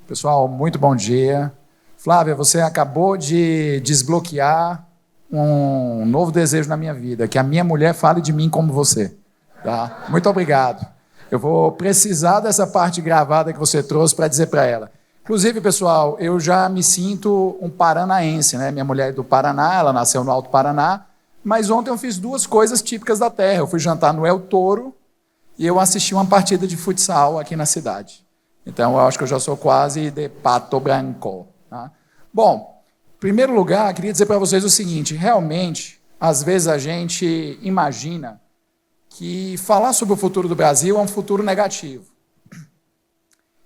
Pessoal, muito bom dia. Flávia, você acabou de desbloquear um novo desejo na minha vida, que a minha mulher fale de mim como você. Tá? Muito obrigado. Eu vou precisar dessa parte gravada que você trouxe para dizer para ela. Inclusive, pessoal, eu já me sinto um paranaense, né? Minha mulher é do Paraná, ela nasceu no Alto Paraná, mas ontem eu fiz duas coisas típicas da terra. Eu fui jantar no El Toro e eu assisti uma partida de futsal aqui na cidade. Então, eu acho que eu já sou quase de Pato Branco. Tá? Bom, em primeiro lugar, queria dizer para vocês o seguinte, realmente, às vezes a gente imagina que falar sobre o futuro do Brasil é um futuro negativo.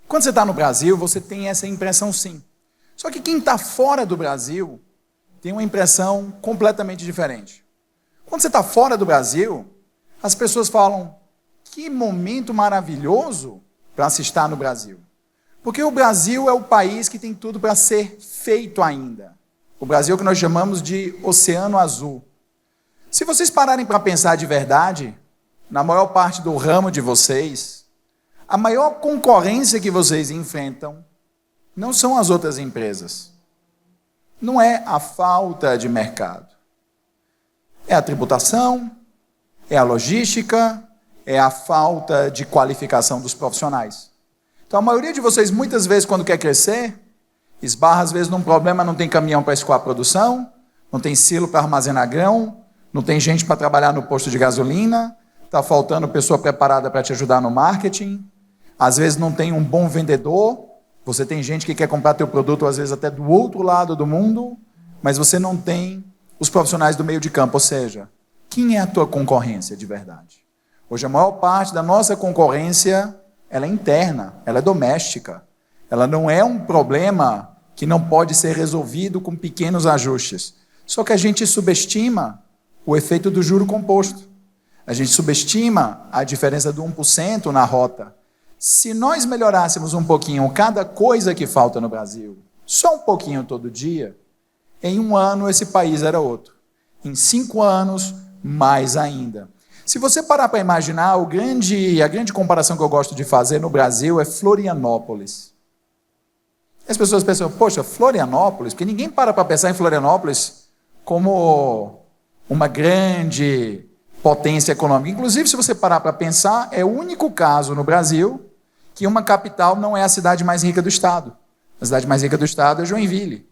Quando você está no Brasil, você tem essa impressão sim. Só que quem está fora do Brasil tem uma impressão completamente diferente. Quando você está fora do Brasil, as pessoas falam, que momento maravilhoso para se estar no Brasil. Porque o Brasil é o país que tem tudo para ser feito ainda. O Brasil que nós chamamos de Oceano Azul. Se vocês pararem para pensar de verdade, na maior parte do ramo de vocês, a maior concorrência que vocês enfrentam não são as outras empresas. Não é a falta de mercado. É a tributação, é a logística, é a falta de qualificação dos profissionais. Então, a maioria de vocês, muitas vezes, quando quer crescer, esbarra, às vezes, num problema, não tem caminhão para escoar a produção, não tem silo para armazenar grão, não tem gente para trabalhar no posto de gasolina, está faltando pessoa preparada para te ajudar no marketing, às vezes não tem um bom vendedor, você tem gente que quer comprar teu produto, às vezes, até do outro lado do mundo, mas você não tem os profissionais do meio de campo, ou seja, quem é a tua concorrência de verdade? Hoje, a maior parte da nossa concorrência, ela é interna, ela é doméstica. Ela não é um problema que não pode ser resolvido com pequenos ajustes. Só que a gente subestima o efeito do juro composto. A gente subestima a diferença do 1% na rota. Se nós melhorássemos um pouquinho cada coisa que falta no Brasil, só um pouquinho todo dia, em 1 ano esse país era outro. Em 5 anos, mais ainda. Se você parar para imaginar, a grande comparação que eu gosto de fazer no Brasil é Florianópolis. As pessoas pensam, poxa, Florianópolis? Porque ninguém para pensar em Florianópolis como uma grande potência econômica. Inclusive, se você parar para pensar, é o único caso no Brasil que uma capital não é a cidade mais rica do estado. A cidade mais rica do estado é Joinville.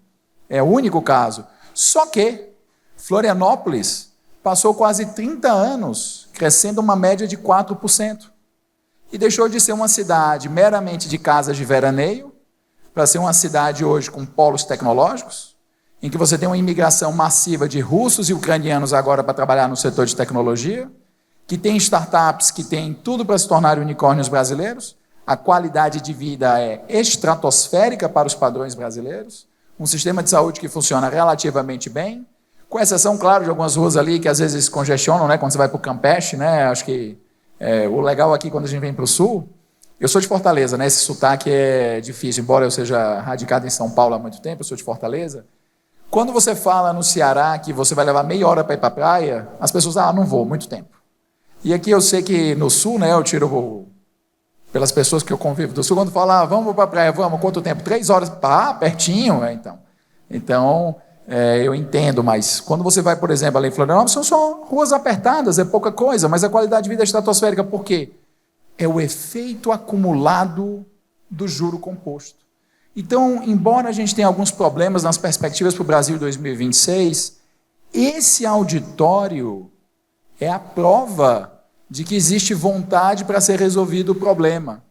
É o único caso. Só que Florianópolis passou quase 30 anos crescendo uma média de 4%. E deixou de ser uma cidade meramente de casas de veraneio para ser uma cidade hoje com polos tecnológicos, em que você tem uma imigração massiva de russos e ucranianos agora para trabalhar no setor de tecnologia, que tem startups que têm tudo para se tornar unicórnios brasileiros, a qualidade de vida é estratosférica para os padrões brasileiros, um sistema de saúde que funciona relativamente bem, com exceção, claro, de algumas ruas ali que às vezes congestionam, né, quando você vai para o Campeche, né, acho que o legal aqui quando a gente vem para o Sul, eu sou de Fortaleza, né, esse sotaque é difícil, embora eu seja radicado em São Paulo há muito tempo, eu sou de Fortaleza. Quando você fala no Ceará que você vai levar meia hora para ir para a praia, as pessoas, não vou, muito tempo. E aqui eu sei que no Sul, né, eu tiro pelas pessoas que eu convivo do Sul, quando falam, vamos para a praia, vamos, quanto tempo? 3 horas, pertinho, Então, eu entendo, mas quando você vai, por exemplo, ali em Florianópolis, são só ruas apertadas, é pouca coisa, mas a qualidade de vida é estratosférica. Por quê? É o efeito acumulado do juro composto. Então, embora a gente tenha alguns problemas nas perspectivas para o Brasil 2026, esse auditório é a prova de que existe vontade para ser resolvido o problema.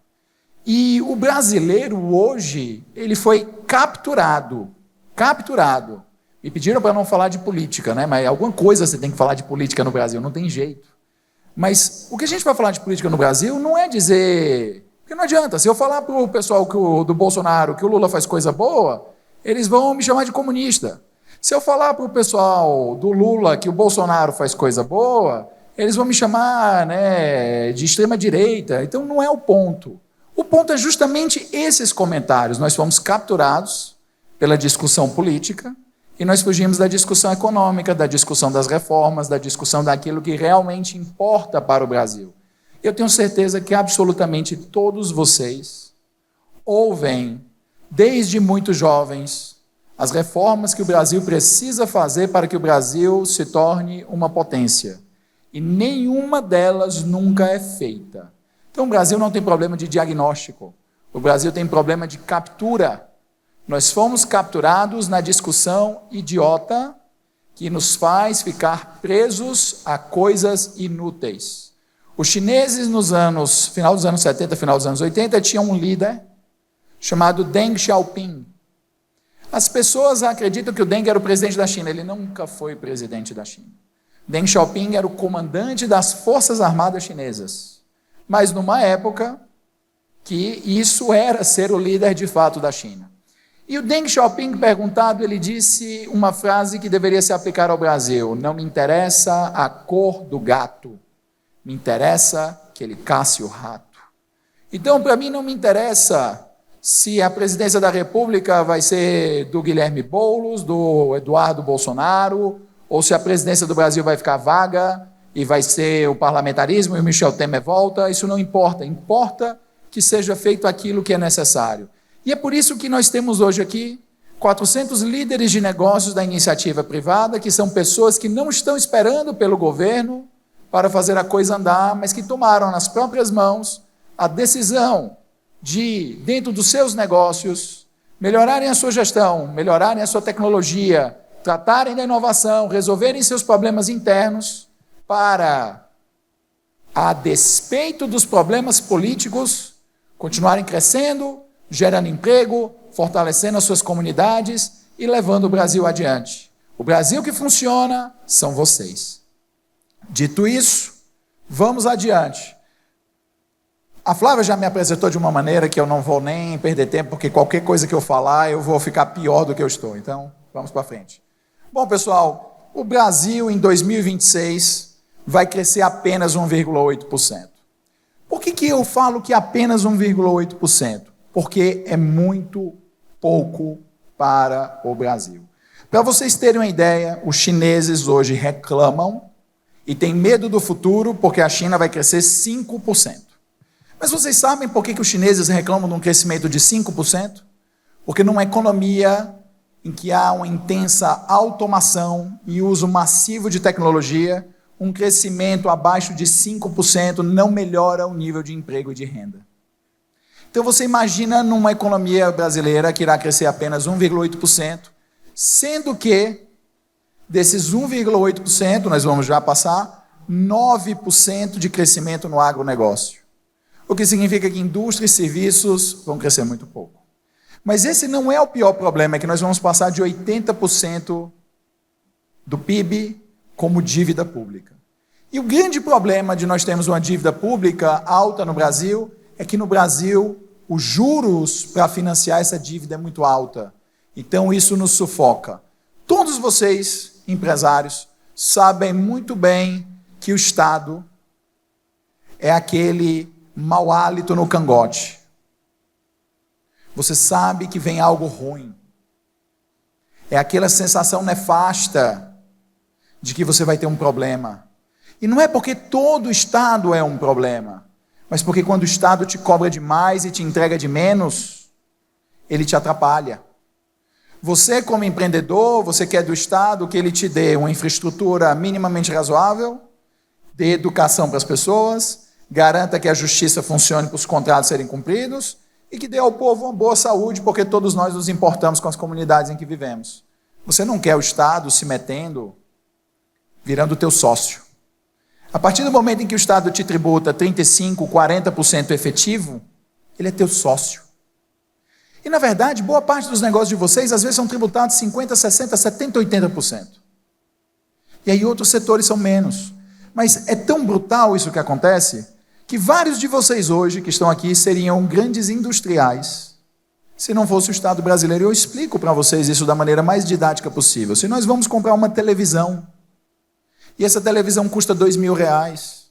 E o brasileiro hoje, ele foi capturado. Me pediram para não falar de política, né? Mas alguma coisa você tem que falar de política no Brasil, não tem jeito. Mas o que a gente vai falar de política no Brasil não é dizer... Porque não adianta, se eu falar para o pessoal do Bolsonaro que o Lula faz coisa boa, eles vão me chamar de comunista. Se eu falar para o pessoal do Lula que o Bolsonaro faz coisa boa, eles vão me chamar, né, de extrema-direita. Então não é o ponto. O ponto é justamente esses comentários. Nós fomos capturados pela discussão política, e nós fugimos da discussão econômica, da discussão das reformas, da discussão daquilo que realmente importa para o Brasil. Eu tenho certeza que absolutamente todos vocês ouvem desde muito jovens, as reformas que o Brasil precisa fazer para que o Brasil se torne uma potência. E nenhuma delas nunca é feita. Então o Brasil não tem problema de diagnóstico. O Brasil tem problema de captura. Nós fomos capturados na discussão idiota que nos faz ficar presos a coisas inúteis. Os chineses final dos anos 70, final dos anos 80, tinham um líder chamado Deng Xiaoping. As pessoas acreditam que o Deng era o presidente da China. Ele nunca foi presidente da China. Deng Xiaoping era o comandante das Forças Armadas Chinesas. Mas numa época que isso era ser o líder de fato da China. E o Deng Xiaoping, perguntado, ele disse uma frase que deveria se aplicar ao Brasil: não me interessa a cor do gato, me interessa que ele casse o rato. Então, para mim, não me interessa se a presidência da República vai ser do Guilherme Boulos, do Eduardo Bolsonaro, ou se a presidência do Brasil vai ficar vaga e vai ser o parlamentarismo e o Michel Temer volta. Isso não importa. Importa que seja feito aquilo que é necessário. E é por isso que nós temos hoje aqui 400 líderes de negócios da iniciativa privada, que são pessoas que não estão esperando pelo governo para fazer a coisa andar, mas que tomaram nas próprias mãos a decisão de, dentro dos seus negócios, melhorarem a sua gestão, melhorarem a sua tecnologia, tratarem da inovação, resolverem seus problemas internos para, a despeito dos problemas políticos, continuarem crescendo, gerando emprego, fortalecendo as suas comunidades e levando o Brasil adiante. O Brasil que funciona são vocês. Dito isso, vamos adiante. A Flávia já me apresentou de uma maneira que eu não vou nem perder tempo, porque qualquer coisa que eu falar, eu vou ficar pior do que eu estou. Então, vamos para frente. Bom, pessoal, o Brasil em 2026 vai crescer apenas 1,8%. Por que eu falo que apenas 1,8%? Porque é muito pouco para o Brasil. Para vocês terem uma ideia, os chineses hoje reclamam e têm medo do futuro porque a China vai crescer 5%. Mas vocês sabem por que os chineses reclamam de um crescimento de 5%? Porque numa economia em que há uma intensa automação e uso massivo de tecnologia, um crescimento abaixo de 5% não melhora o nível de emprego e de renda. Então você imagina numa economia brasileira que irá crescer apenas 1,8%, sendo que desses 1,8%, nós vamos já passar, 9% de crescimento no agronegócio. O que significa que indústria e serviços vão crescer muito pouco. Mas esse não é o pior problema, é que nós vamos passar de 80% do PIB como dívida pública. E o grande problema de nós termos uma dívida pública alta no Brasil é que no Brasil os juros para financiar essa dívida é muito alta. Então isso nos sufoca. Todos vocês, empresários, sabem muito bem que o Estado é aquele mau hálito no cangote. Você sabe que vem algo ruim. É aquela sensação nefasta de que você vai ter um problema. E não é porque todo o Estado é um problema, mas porque quando o Estado te cobra demais e te entrega de menos, ele te atrapalha. Você, como empreendedor, você quer do Estado que ele te dê uma infraestrutura minimamente razoável, dê educação para as pessoas, garanta que a justiça funcione para os contratos serem cumpridos e que dê ao povo uma boa saúde, porque todos nós nos importamos com as comunidades em que vivemos. Você não quer o Estado se metendo, virando teu sócio. A partir do momento em que o Estado te tributa 35%, 40% efetivo, ele é teu sócio. E, na verdade, boa parte dos negócios de vocês, às vezes, são tributados 50%, 60%, 70%, 80%. E aí outros setores são menos. Mas é tão brutal isso que acontece, que vários de vocês hoje, que estão aqui, seriam grandes industriais, se não fosse o Estado brasileiro. Eu explico para vocês isso da maneira mais didática possível. Se nós vamos comprar uma televisão, e essa televisão custa R$2.000,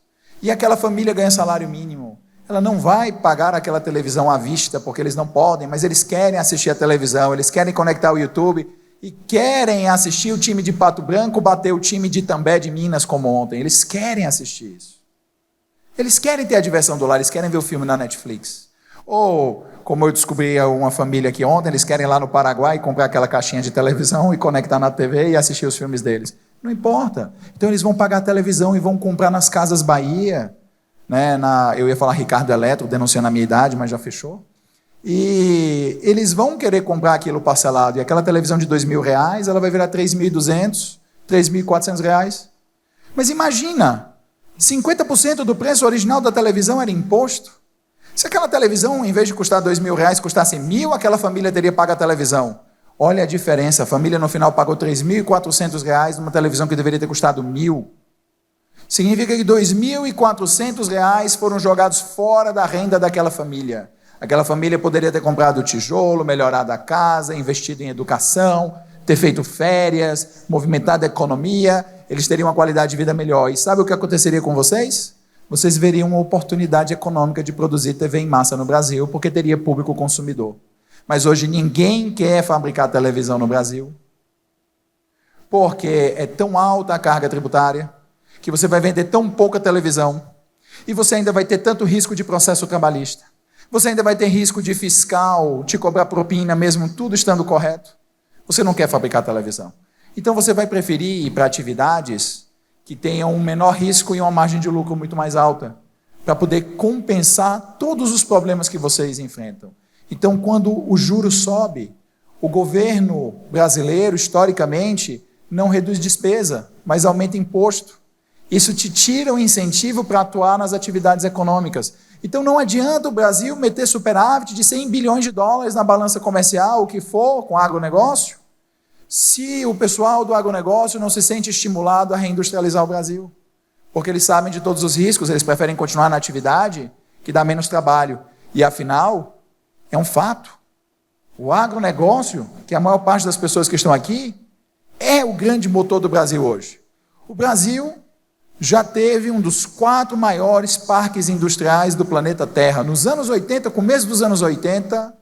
e aquela família ganha salário mínimo, ela não vai pagar aquela televisão à vista, porque eles não podem, mas eles querem assistir a televisão, eles querem conectar o YouTube, e querem assistir o time de Pato Branco bater o time de Itambé de Minas como ontem. Eles querem assistir isso. Eles querem ter a diversão do lar, eles querem ver o filme na Netflix. Ou como eu descobri uma família aqui ontem, eles querem ir lá no Paraguai comprar aquela caixinha de televisão e conectar na TV e assistir os filmes deles. Não importa. Então eles vão pagar a televisão e vão comprar nas Casas Bahia, né, eu ia falar Ricardo Eletro, denunciando a minha idade, mas já fechou. E eles vão querer comprar aquilo parcelado. E aquela televisão de R$2.000, ela vai virar R$3.200, R$3.400. Mas imagina, 50% do preço original da televisão era imposto. Se aquela televisão, em vez de custar R$2.000, custasse R$1.000, aquela família teria pago a televisão. Olha a diferença, a família no final pagou R$3.400 numa televisão que deveria ter custado R$1.000. Significa que R$2.400 foram jogados fora da renda daquela família. Aquela família poderia ter comprado tijolo, melhorado a casa, investido em educação, ter feito férias, movimentado a economia, eles teriam uma qualidade de vida melhor. E sabe o que aconteceria com vocês? Vocês veriam uma oportunidade econômica de produzir TV em massa no Brasil, porque teria público consumidor. Mas hoje ninguém quer fabricar televisão no Brasil, porque é tão alta a carga tributária, que você vai vender tão pouca televisão, e você ainda vai ter tanto risco de processo trabalhista. Você ainda vai ter risco de fiscal te cobrar propina, mesmo tudo estando correto. Você não quer fabricar televisão. Então você vai preferir ir para atividades que tenham um menor risco e uma margem de lucro muito mais alta, para poder compensar todos os problemas que vocês enfrentam. Então, quando o juro sobe, o governo brasileiro, historicamente, não reduz despesa, mas aumenta imposto. Isso te tira o incentivo para atuar nas atividades econômicas. Então não adianta o Brasil meter superávit de 100 bilhões de dólares na balança comercial, o que for, com agronegócio, se o pessoal do agronegócio não se sente estimulado a reindustrializar o Brasil. Porque eles sabem de todos os riscos, eles preferem continuar na atividade que dá menos trabalho. E afinal, é um fato. O agronegócio, que a maior parte das pessoas que estão aqui, é o grande motor do Brasil hoje. O Brasil já teve um dos 4 maiores parques industriais do planeta Terra. Nos anos 80, começo dos anos 80,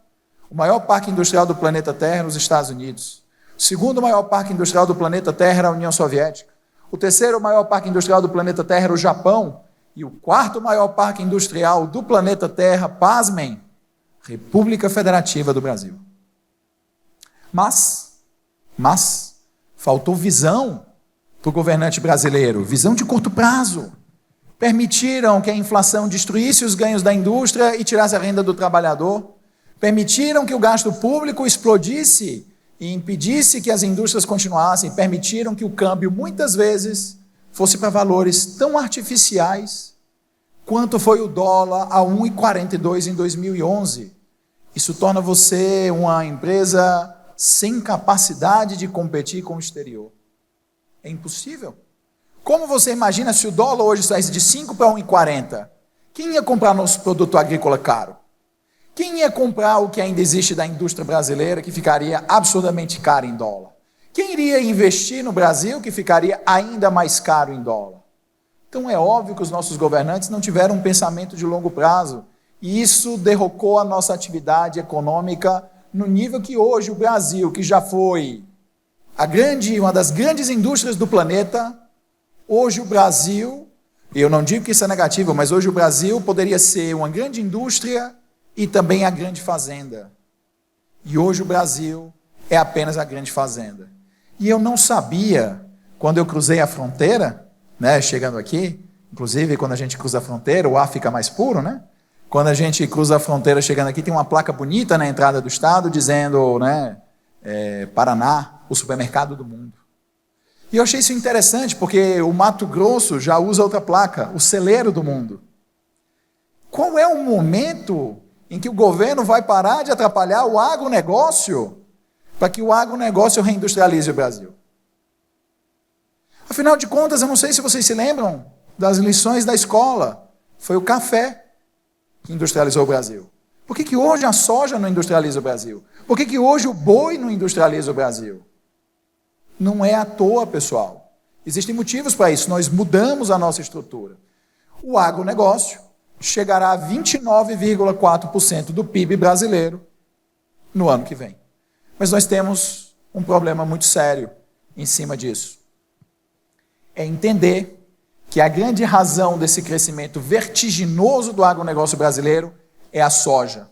o maior parque industrial do planeta Terra era nos Estados Unidos. O segundo maior parque industrial do planeta Terra era a União Soviética. O terceiro maior parque industrial do planeta Terra era o Japão. E o 4º maior parque industrial do planeta Terra, pasmem, República Federativa do Brasil. Mas faltou visão para o governante brasileiro, visão de curto prazo. Permitiram que a inflação destruísse os ganhos da indústria e tirasse a renda do trabalhador. Permitiram que o gasto público explodisse e impedisse que as indústrias continuassem. Permitiram que o câmbio, muitas vezes, fosse para valores tão artificiais quanto foi o dólar a 1,42 em 2011. Isso torna você uma empresa sem capacidade de competir com o exterior. É impossível. Como você imagina se o dólar hoje saísse de 5 para 1,40? Quem ia comprar nosso produto agrícola caro? Quem ia comprar o que ainda existe da indústria brasileira, que ficaria absurdamente caro em dólar? Quem iria investir no Brasil, que ficaria ainda mais caro em dólar? Então é óbvio que os nossos governantes não tiveram um pensamento de longo prazo, e isso derrocou a nossa atividade econômica no nível que hoje o Brasil, que já foi uma das grandes indústrias do planeta, hoje o Brasil, eu não digo que isso é negativo, mas hoje o Brasil poderia ser uma grande indústria e também a grande fazenda. E hoje o Brasil é apenas a grande fazenda. E eu não sabia, quando eu cruzei a fronteira, né, chegando aqui, inclusive quando a gente cruza a fronteira, o ar fica mais puro, né? Quando a gente cruza a fronteira chegando aqui, tem uma placa bonita na entrada do estado dizendo, né, Paraná, o supermercado do mundo. E eu achei isso interessante, porque o Mato Grosso já usa outra placa, o celeiro do mundo. Qual é o momento em que o governo vai parar de atrapalhar o agronegócio para que o agronegócio reindustrialize o Brasil? Afinal de contas, eu não sei se vocês se lembram das lições da escola, foi o café que industrializou o Brasil. Por que hoje a soja não industrializa o Brasil? Por que hoje o boi não industrializa o Brasil? Não é à toa, pessoal. Existem motivos para isso. Nós mudamos a nossa estrutura. O agronegócio chegará a 29,4% do PIB brasileiro no ano que vem. Mas nós temos um problema muito sério em cima disso. É entender que a grande razão desse crescimento vertiginoso do agronegócio brasileiro é a soja.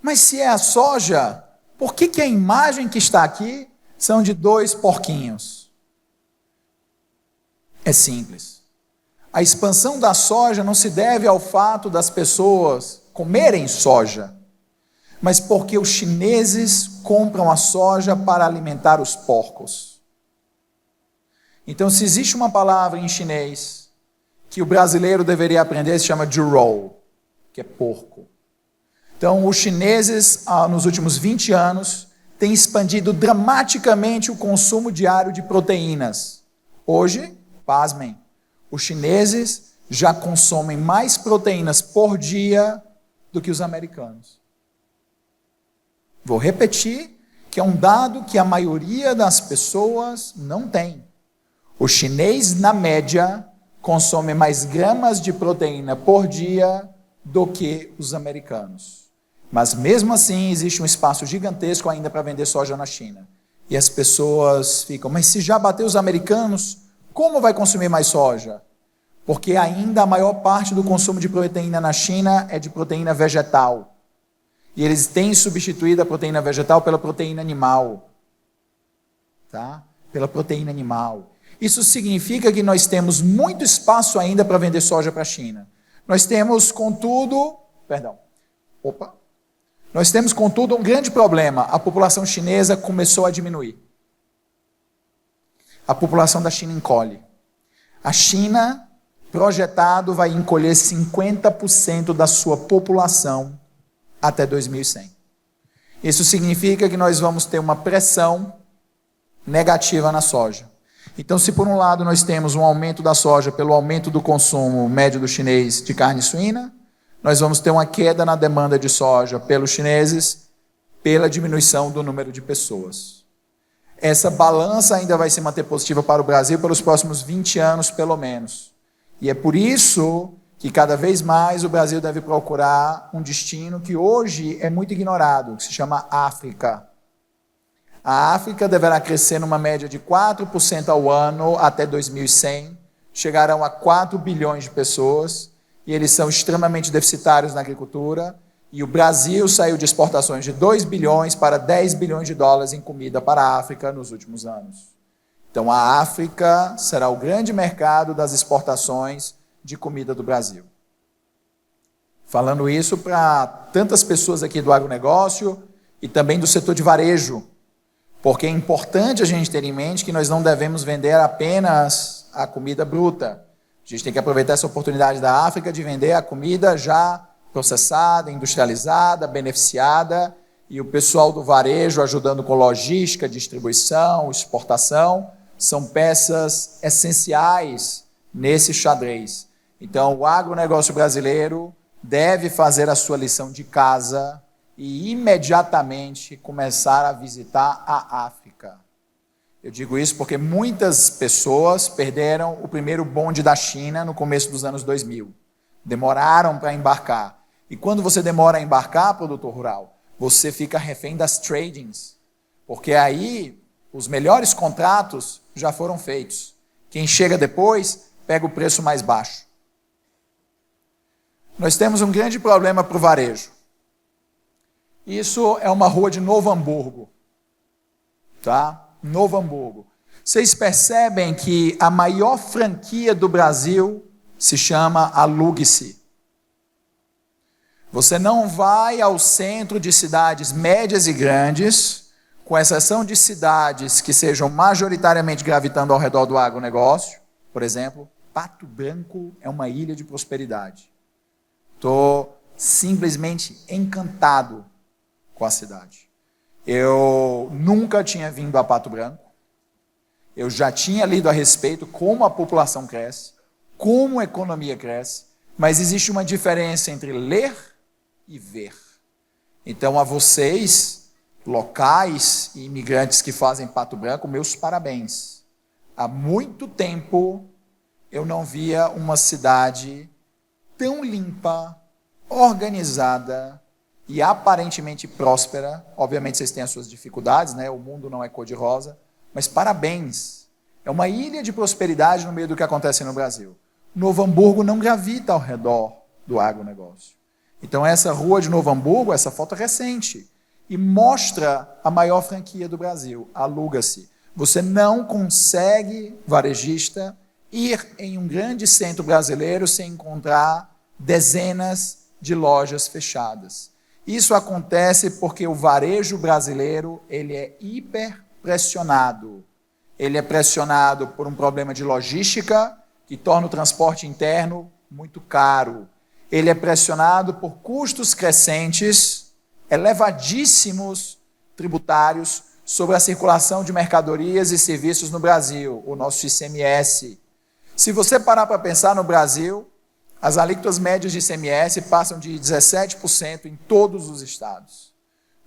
Mas se é a soja, por que a imagem que está aqui são de 2 porquinhos? É simples. A expansão da soja não se deve ao fato das pessoas comerem soja, mas porque os chineses compram a soja para alimentar os porcos. Então, se existe uma palavra em chinês que o brasileiro deveria aprender, se chama zhurou, que é porco. Então, os chineses, nos últimos 20 anos, têm expandido dramaticamente o consumo diário de proteínas. Hoje, pasmem, os chineses já consomem mais proteínas por dia do que os americanos. Vou repetir, que é um dado que a maioria das pessoas não tem. O chinês, na média, consome mais gramas de proteína por dia do que os americanos. Mas mesmo assim, existe um espaço gigantesco ainda para vender soja na China. E as pessoas ficam, mas se já bateu os americanos, como vai consumir mais soja? Porque ainda a maior parte do consumo de proteína na China é de proteína vegetal. E eles têm substituído a proteína vegetal pela proteína animal. Tá? Pela proteína animal. Isso significa que nós temos muito espaço ainda para vender soja para a China. Nós temos, contudo, um grande problema. A população chinesa começou a diminuir. A população da China encolhe. A China, projetado, vai encolher 50% da sua população até 2100. Isso significa que nós vamos ter uma pressão negativa na soja. Então, se por um lado nós temos um aumento da soja pelo aumento do consumo médio do chinês de carne suína, nós vamos ter uma queda na demanda de soja pelos chineses pela diminuição do número de pessoas. Essa balança ainda vai se manter positiva para o Brasil pelos próximos 20 anos, pelo menos. E é por isso que cada vez mais o Brasil deve procurar um destino que hoje é muito ignorado, que se chama África. A África deverá crescer numa média de 4% ao ano até 2100, chegarão a 4 bilhões de pessoas, e eles são extremamente deficitários na agricultura, e o Brasil saiu de exportações de 2 bilhões para 10 bilhões de dólares em comida para a África nos últimos anos. Então a África será o grande mercado das exportações de comida do Brasil. Falando isso para tantas pessoas aqui do agronegócio e também do setor de varejo, porque é importante a gente ter em mente que nós não devemos vender apenas a comida bruta. A gente tem que aproveitar essa oportunidade da África de vender a comida já processada, industrializada, beneficiada, e o pessoal do varejo ajudando com logística, distribuição, exportação, são peças essenciais nesse xadrez. Então, o agronegócio brasileiro deve fazer a sua lição de casa e imediatamente começar a visitar a África. Eu digo isso porque muitas pessoas perderam o primeiro bonde da China no começo dos anos 2000. Demoraram para embarcar. E quando você demora a embarcar, produtor rural, você fica refém das tradings. Porque aí os melhores contratos já foram feitos. Quem chega depois, pega o preço mais baixo. Nós temos um grande problema para o varejo. Isso é uma rua de Novo Hamburgo. Tá? Novo Hamburgo. Vocês percebem que a maior franquia do Brasil se chama Alugue-se. Você não vai ao centro de cidades médias e grandes, com exceção de cidades que sejam majoritariamente gravitando ao redor do agronegócio. Por exemplo, Pato Branco é uma ilha de prosperidade. Estou simplesmente encantado com a cidade. Eu nunca tinha vindo a Pato Branco. Eu já tinha lido a respeito como a população cresce, como a economia cresce, mas existe uma diferença entre ler e ver. Então, a vocês, locais e imigrantes que fazem Pato Branco, meus parabéns. Há muito tempo eu não via uma cidade tão limpa, organizada e aparentemente próspera. Obviamente vocês têm as suas dificuldades, né? O mundo não é cor-de-rosa, mas parabéns. É uma ilha de prosperidade no meio do que acontece no Brasil. Novo Hamburgo não gravita ao redor do agronegócio. Então essa rua de Novo Hamburgo, essa foto é recente, e mostra a maior franquia do Brasil, aluga-se. Você não consegue, varejista, ir em um grande centro brasileiro sem encontrar dezenas de lojas fechadas. Isso acontece porque o varejo brasileiro ele é hiperpressionado. Ele é pressionado por um problema de logística, que torna o transporte interno muito caro. Ele é pressionado por custos crescentes, elevadíssimos tributários sobre a circulação de mercadorias e serviços no Brasil, o nosso ICMS. Se você parar para pensar no Brasil, as alíquotas médias de ICMS passam de 17% em todos os estados.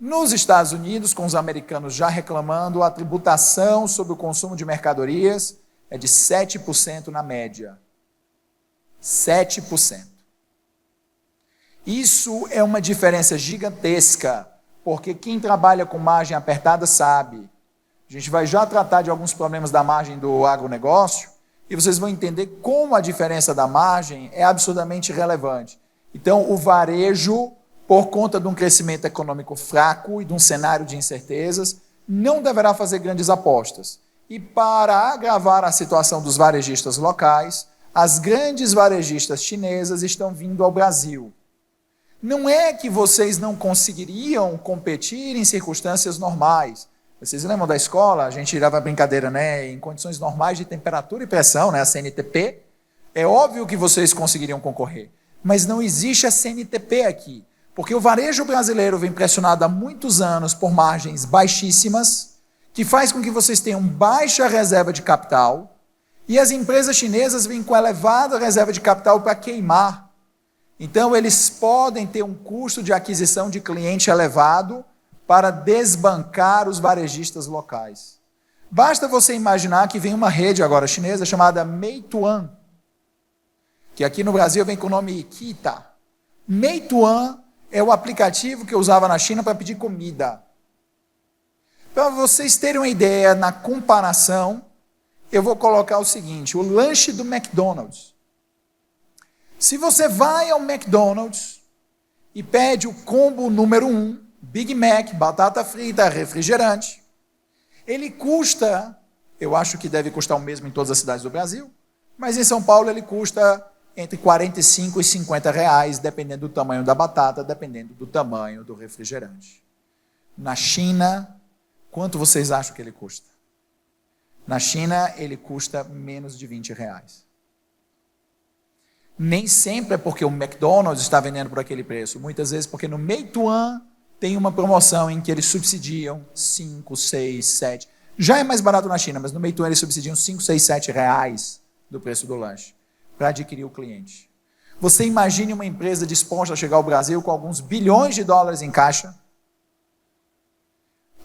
Nos Estados Unidos, com os americanos já reclamando, a tributação sobre o consumo de mercadorias é de 7% na média. 7%. Isso é uma diferença gigantesca, porque quem trabalha com margem apertada sabe. A gente vai já tratar de alguns problemas da margem do agronegócio, e vocês vão entender como a diferença da margem é absurdamente relevante. Então, o varejo, por conta de um crescimento econômico fraco e de um cenário de incertezas, não deverá fazer grandes apostas. E para agravar a situação dos varejistas locais, as grandes varejistas chinesas estão vindo ao Brasil. Não é que vocês não conseguiriam competir em circunstâncias normais. Vocês lembram da escola? A gente tirava a brincadeira, né? Em condições normais de temperatura e pressão, né? A CNTP. É óbvio que vocês conseguiriam concorrer. Mas não existe a CNTP aqui. Porque o varejo brasileiro vem pressionado há muitos anos por margens baixíssimas, que faz com que vocês tenham baixa reserva de capital, e as empresas chinesas vêm com elevada reserva de capital para queimar. Então, eles podem ter um custo de aquisição de cliente elevado para desbancar os varejistas locais. Basta você imaginar que vem uma rede agora chinesa chamada Meituan, que aqui no Brasil vem com o nome Kita. Meituan é o aplicativo que eu usava na China para pedir comida. Para vocês terem uma ideia, na comparação, eu vou colocar o seguinte, o lanche do McDonald's. Se você vai ao McDonald's e pede o combo número 1, Big Mac, batata frita, refrigerante, ele custa, eu acho que deve custar o mesmo em todas as cidades do Brasil, mas em São Paulo ele custa entre 45 e 50 reais, dependendo do tamanho da batata, dependendo do tamanho do refrigerante. Na China, quanto vocês acham que ele custa? Na China, ele custa menos de 20 reais. Nem sempre é porque o McDonald's está vendendo por aquele preço, muitas vezes porque no Meituan tem uma promoção em que eles subsidiam 5, 6, 7. Já é mais barato na China, mas no Meituan eles subsidiam 5, 6, 7 reais do preço do lanche para adquirir o cliente. Você imagine uma empresa disposta a chegar ao Brasil com alguns bilhões de dólares em caixa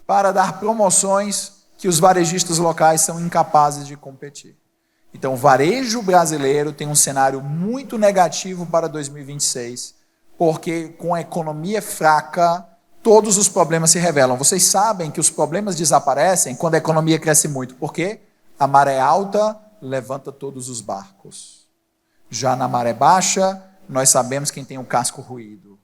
para dar promoções que os varejistas locais são incapazes de competir. Então, o varejo brasileiro tem um cenário muito negativo para 2026, porque com a economia fraca, todos os problemas se revelam. Vocês sabem que os problemas desaparecem quando a economia cresce muito, porque a maré alta levanta todos os barcos. Já na maré baixa, nós sabemos quem tem o casco ruído.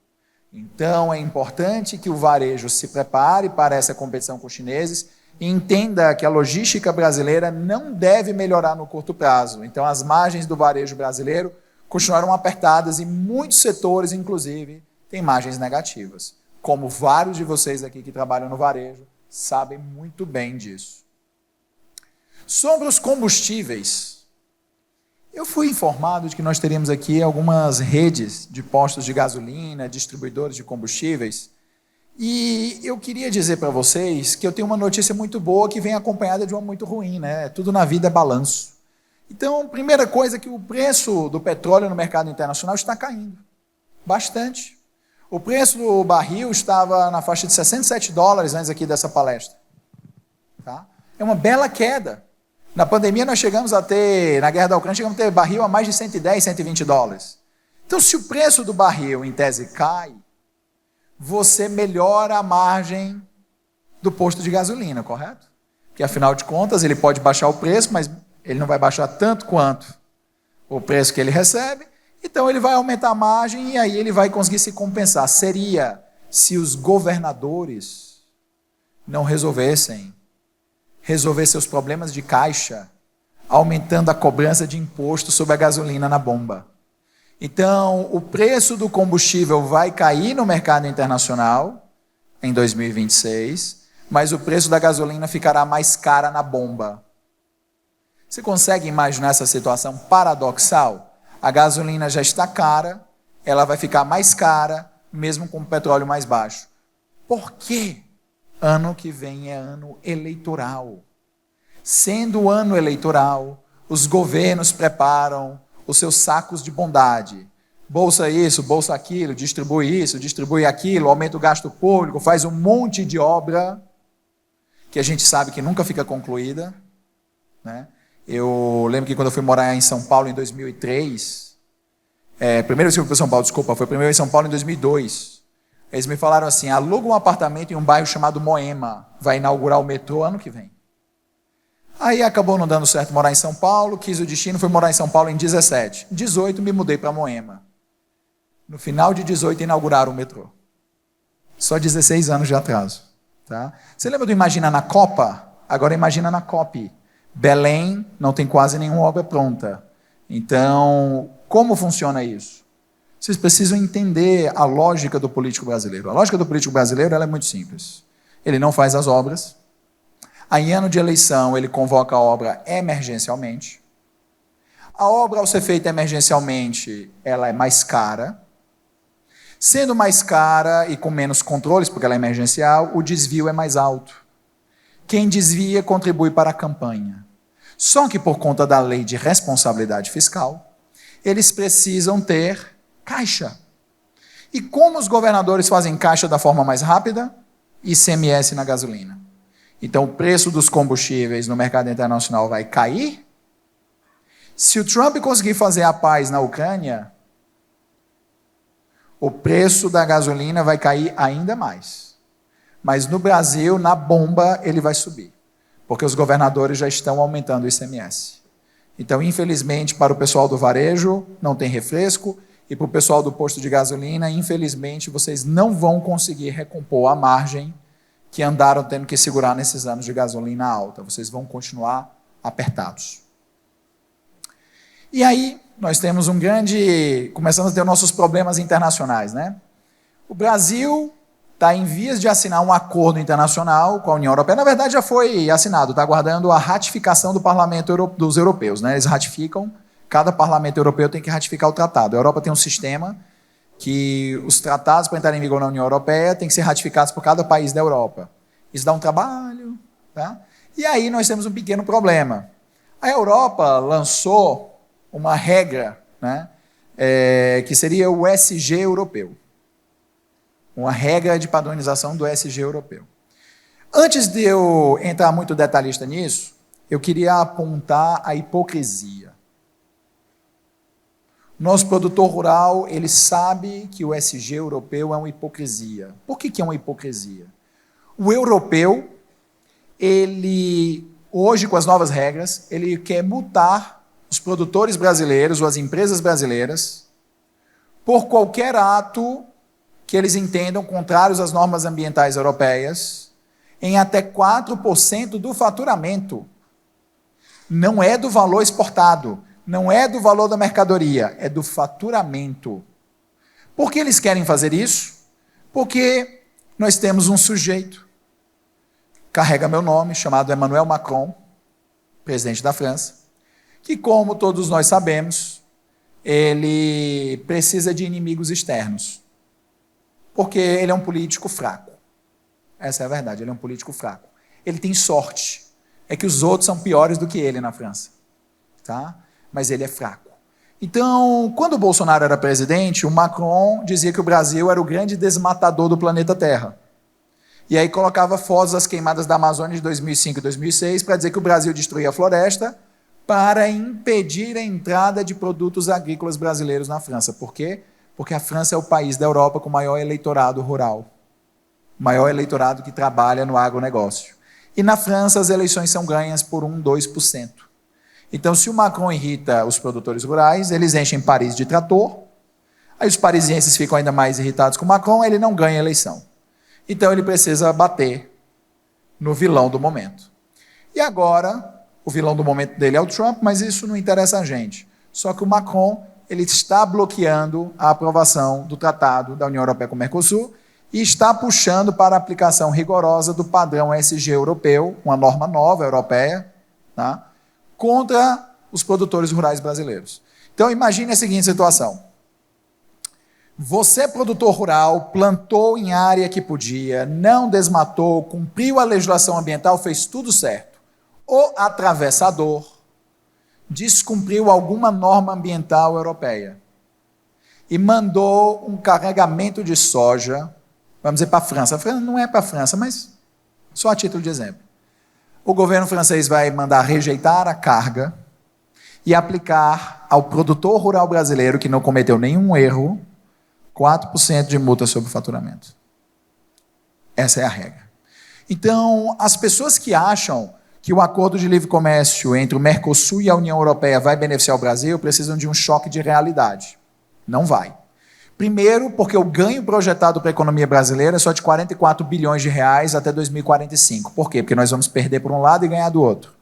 Então, é importante que o varejo se prepare para essa competição com os chineses e entenda que a logística brasileira não deve melhorar no curto prazo. Então, as margens do varejo brasileiro continuaram apertadas e muitos setores, inclusive, têm margens negativas. Como vários de vocês aqui que trabalham no varejo sabem muito bem disso. Sobre os combustíveis, eu fui informado de que nós teríamos aqui algumas redes de postos de gasolina, distribuidores de combustíveis, e eu queria dizer para vocês que eu tenho uma notícia muito boa que vem acompanhada de uma muito ruim, né? Tudo na vida é balanço. Então, primeira coisa é que o preço do petróleo no mercado internacional está caindo, bastante. O preço do barril estava na faixa de 67 dólares antes aqui dessa palestra. Tá? É uma bela queda. Na pandemia nós chegamos a ter, na guerra da Ucrânia, chegamos a ter barril a mais de 110, 120 dólares. Então, se o preço do barril, em tese, cai, você melhora a margem do posto de gasolina, correto? Porque, afinal de contas, ele pode baixar o preço, mas ele não vai baixar tanto quanto o preço que ele recebe, Então ele vai aumentar a margem e aí ele vai conseguir se compensar. Seria se os governadores não resolvessem resolver seus problemas de caixa, aumentando a cobrança de imposto sobre a gasolina na bomba. Então, o preço do combustível vai cair no mercado internacional em 2026, mas o preço da gasolina ficará mais cara na bomba. Você consegue imaginar essa situação paradoxal? A gasolina já está cara, ela vai ficar mais cara, mesmo com o petróleo mais baixo. Por quê? Ano que vem é ano eleitoral. Sendo ano eleitoral, os governos preparam os seus sacos de bondade. Bolsa isso, bolsa aquilo, distribui isso, distribui aquilo, aumenta o gasto público, faz um monte de obra que a gente sabe que nunca fica concluída, né? Eu lembro que quando eu fui morar em São Paulo em 2003, primeira vez que eu fui para São Paulo, desculpa, foi primeiro em São Paulo em 2002. Eles me falaram assim, aluga um apartamento em um bairro chamado Moema, vai inaugurar o metrô ano que vem. Aí acabou não dando certo morar em São Paulo, quis o destino, fui morar em São Paulo em 17. Em 18 me mudei para Moema. No final de 18 inauguraram o metrô. Só 16 anos de atraso. Tá? Você lembra do Imagina na Copa? Agora imagina na COP. Belém não tem quase nenhuma obra pronta. Então, como funciona isso? Vocês precisam entender a lógica do político brasileiro. A lógica do político brasileiro ela é muito simples. Ele não faz as obras. Em ano de eleição, ele convoca a obra emergencialmente. A obra, ao ser feita emergencialmente, ela é mais cara. Sendo mais cara e com menos controles, porque ela é emergencial, o desvio é mais alto. Quem desvia contribui para a campanha. Só que por conta da lei de responsabilidade fiscal, eles precisam ter caixa. E como os governadores fazem caixa da forma mais rápida? ICMS na gasolina. Então o preço dos combustíveis no mercado internacional vai cair. Se o Trump conseguir fazer a paz na Ucrânia, o preço da gasolina vai cair ainda mais. Mas no Brasil, na bomba, ele vai subir. Porque os governadores já estão aumentando o ICMS. Então, infelizmente, para o pessoal do varejo, não tem refresco. E para o pessoal do posto de gasolina, infelizmente, vocês não vão conseguir recompor a margem que andaram tendo que segurar nesses anos de gasolina alta. Vocês vão continuar apertados. E aí, nós temos começamos a ter nossos problemas internacionais, né? O Brasil está em vias de assinar um acordo internacional com a União Europeia. Na verdade, já foi assinado, está aguardando a ratificação do Parlamento dos europeus, né? Eles ratificam, cada parlamento europeu tem que ratificar o tratado. A Europa tem um sistema que os tratados para entrarem em vigor na União Europeia têm que ser ratificados por cada país da Europa. Isso dá um trabalho, tá? E aí nós temos um pequeno problema. A Europa lançou uma regra, né, que seria o SG europeu. Uma regra de padronização do SG europeu. Antes de eu entrar muito detalhista nisso, eu queria apontar a hipocrisia. Nosso produtor rural, ele sabe que o SG europeu é uma hipocrisia. Por que é uma hipocrisia? O europeu, ele, hoje com as novas regras, ele quer multar os produtores brasileiros ou as empresas brasileiras por qualquer ato que eles entendam contrários às normas ambientais europeias em até 4% do faturamento. Não é do valor exportado. Não é do valor da mercadoria, é do faturamento. Por que eles querem fazer isso? Porque nós temos um sujeito, carrega meu nome, chamado Emmanuel Macron, presidente da França, que, como todos nós sabemos, ele precisa de inimigos externos, porque ele é um político fraco. Essa é a verdade, ele é um político fraco. Ele tem sorte, é que os outros são piores do que ele na França, tá? Mas ele é fraco. Então, quando o Bolsonaro era presidente, o Macron dizia que o Brasil era o grande desmatador do planeta Terra. E aí colocava fotos das queimadas da Amazônia de 2005 e 2006 para dizer que o Brasil destruía a floresta para impedir a entrada de produtos agrícolas brasileiros na França. Por quê? Porque a França é o país da Europa com o maior eleitorado rural. O maior eleitorado que trabalha no agronegócio. E na França as eleições são ganhas por 1, 2%. Então, se o Macron irrita os produtores rurais, eles enchem Paris de trator, aí os parisienses ficam ainda mais irritados com o Macron, ele não ganha a eleição. Então, ele precisa bater no vilão do momento. E agora, o vilão do momento dele é o Trump, mas isso não interessa a gente. Só que o Macron, ele está bloqueando a aprovação do Tratado da União Europeia com o Mercosul e está puxando para a aplicação rigorosa do padrão ESG europeu, uma norma nova europeia, tá? Contra os produtores rurais brasileiros. Então, imagine a seguinte situação. Você, produtor rural, plantou em área que podia, não desmatou, cumpriu a legislação ambiental, fez tudo certo. O atravessador descumpriu alguma norma ambiental europeia e mandou um carregamento de soja, vamos dizer, para a França. A França não é para a França, mas só a título de exemplo. O governo francês vai mandar rejeitar a carga e aplicar ao produtor rural brasileiro, que não cometeu nenhum erro, 4% de multa sobre o faturamento. Essa é a regra. Então, as pessoas que acham que o acordo de livre comércio entre o Mercosul e a União Europeia vai beneficiar o Brasil, precisam de um choque de realidade. Não vai. Primeiro, porque o ganho projetado para a economia brasileira é só de 44 bilhões de reais até 2045. Por quê? Porque nós vamos perder por um lado e ganhar do outro.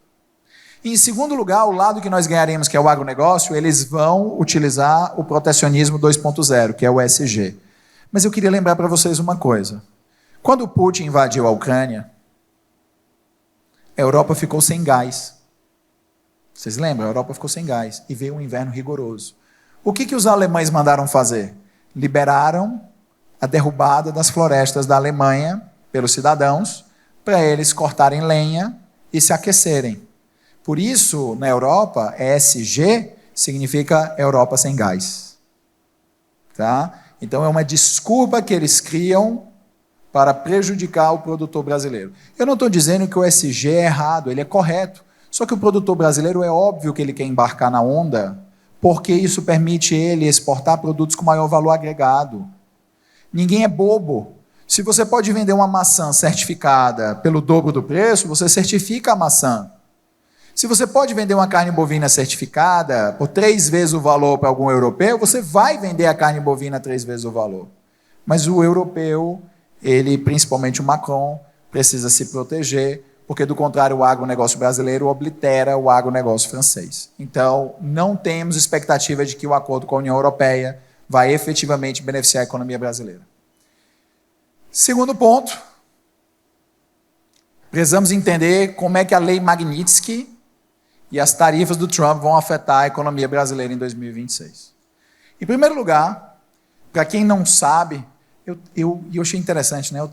E, em segundo lugar, o lado que nós ganharemos, que é o agronegócio, eles vão utilizar o protecionismo 2.0, que é o ESG. Mas eu queria lembrar para vocês uma coisa. Quando o Putin invadiu a Ucrânia, a Europa ficou sem gás. Vocês lembram? A Europa ficou sem gás e veio um inverno rigoroso. O que os alemães mandaram fazer? Liberaram a derrubada das florestas da Alemanha pelos cidadãos para eles cortarem lenha e se aquecerem. Por isso, na Europa, ESG significa Europa sem gás. Tá? Então, é uma desculpa que eles criam para prejudicar o produtor brasileiro. Eu não estou dizendo que o ESG é errado, ele é correto. Só que o produtor brasileiro é óbvio que ele quer embarcar na onda, porque isso permite ele exportar produtos com maior valor agregado. Ninguém é bobo. Se você pode vender uma maçã certificada pelo dobro do preço, você certifica a maçã. Se você pode vender uma carne bovina certificada por 3 vezes o valor para algum europeu, você vai vender a carne bovina 3 vezes o valor. Mas o europeu, ele, principalmente o Macron, precisa se proteger, porque do contrário o agronegócio brasileiro oblitera o agronegócio francês. Então, não temos expectativa de que o acordo com a União Europeia vai efetivamente beneficiar a economia brasileira. Segundo ponto, precisamos entender como é que a lei Magnitsky e as tarifas do Trump vão afetar a economia brasileira em 2026. Em primeiro lugar, para quem não sabe, eu achei interessante, né? Eu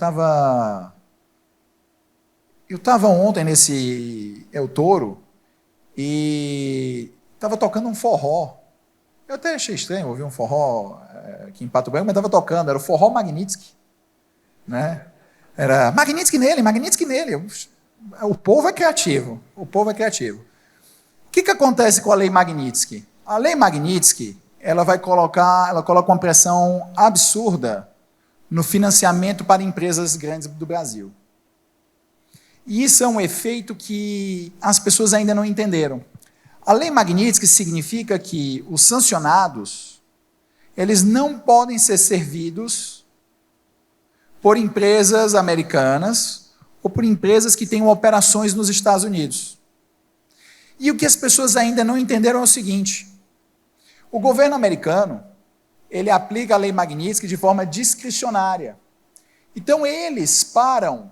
estava ontem nesse El Toro e estava tocando um forró. Eu até achei estranho ouvir um forró aqui em Pato Branco, mas estava tocando, era o forró Magnitsky. Né? Era Magnitsky nele, Magnitsky nele. O povo é criativo, o povo é criativo. O que acontece com a lei Magnitsky? A lei Magnitsky, ela coloca uma pressão absurda no financiamento para empresas grandes do Brasil. E isso é um efeito que as pessoas ainda não entenderam. A lei Magnitsky significa que os sancionados, eles não podem ser servidos por empresas americanas ou por empresas que tenham operações nos Estados Unidos. E o que as pessoas ainda não entenderam é o seguinte: o governo americano, ele aplica a lei Magnitsky de forma discricionária. Então eles param,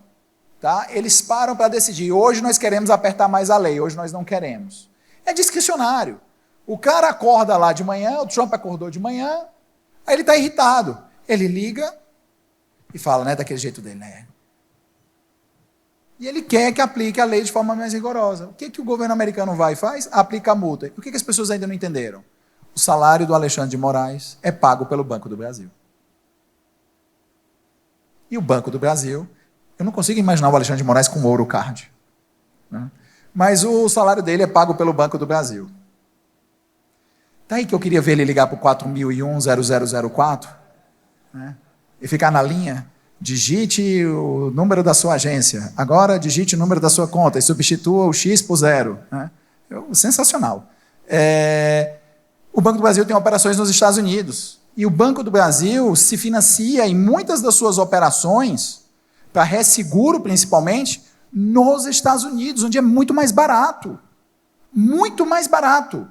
tá? Eles param para decidir, hoje nós queremos apertar mais a lei, hoje nós não queremos. É discricionário. O cara acorda lá de manhã, o Trump acordou de manhã, aí ele está irritado. Ele liga e fala, né, daquele jeito dele, né? E ele quer que aplique a lei de forma mais rigorosa. O que o governo americano vai e faz? Aplica a multa. E o que as pessoas ainda não entenderam? O salário do Alexandre de Moraes é pago pelo Banco do Brasil. E o Banco do Brasil, eu não consigo imaginar o Alexandre de Moraes com ouro card. Né? Mas o salário dele é pago pelo Banco do Brasil. Daí que eu queria ver ele ligar para o 4001-0004, né? E ficar na linha. Digite o número da sua agência. Agora digite o número da sua conta e substitua o X por 0. Né? Sensacional. O Banco do Brasil tem operações nos Estados Unidos. E o Banco do Brasil se financia em muitas das suas operações, para resseguro principalmente, nos Estados Unidos, onde é muito mais barato. Muito mais barato.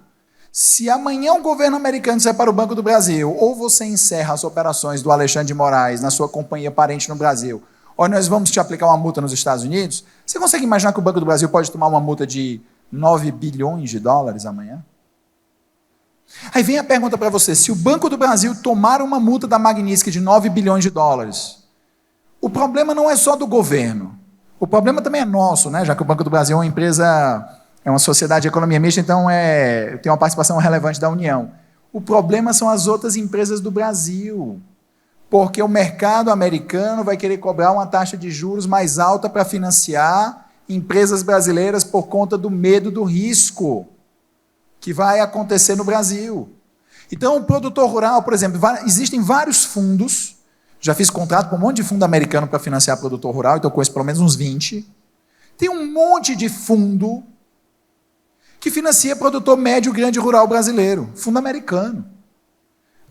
Se amanhã o governo americano disser para o Banco do Brasil, ou você encerra as operações do Alexandre de Moraes na sua companhia parente no Brasil, ou nós vamos te aplicar uma multa nos Estados Unidos, você consegue imaginar que o Banco do Brasil pode tomar uma multa de 9 bilhões de dólares amanhã? Aí vem a pergunta para você, se o Banco do Brasil tomar uma multa da Magnitsky de 9 bilhões de dólares, o problema não é só do governo, o problema também é nosso, né? Já que o Banco do Brasil é uma empresa, é uma sociedade de economia mista, então tem uma participação relevante da União. O problema são as outras empresas do Brasil, porque o mercado americano vai querer cobrar uma taxa de juros mais alta para financiar empresas brasileiras por conta do medo do risco que vai acontecer no Brasil. Então, o produtor rural, por exemplo, existem vários fundos, já fiz contrato com um monte de fundo americano para financiar produtor rural, então eu conheço pelo menos uns 20. Tem um monte de fundo que financia produtor médio grande rural brasileiro, fundo americano.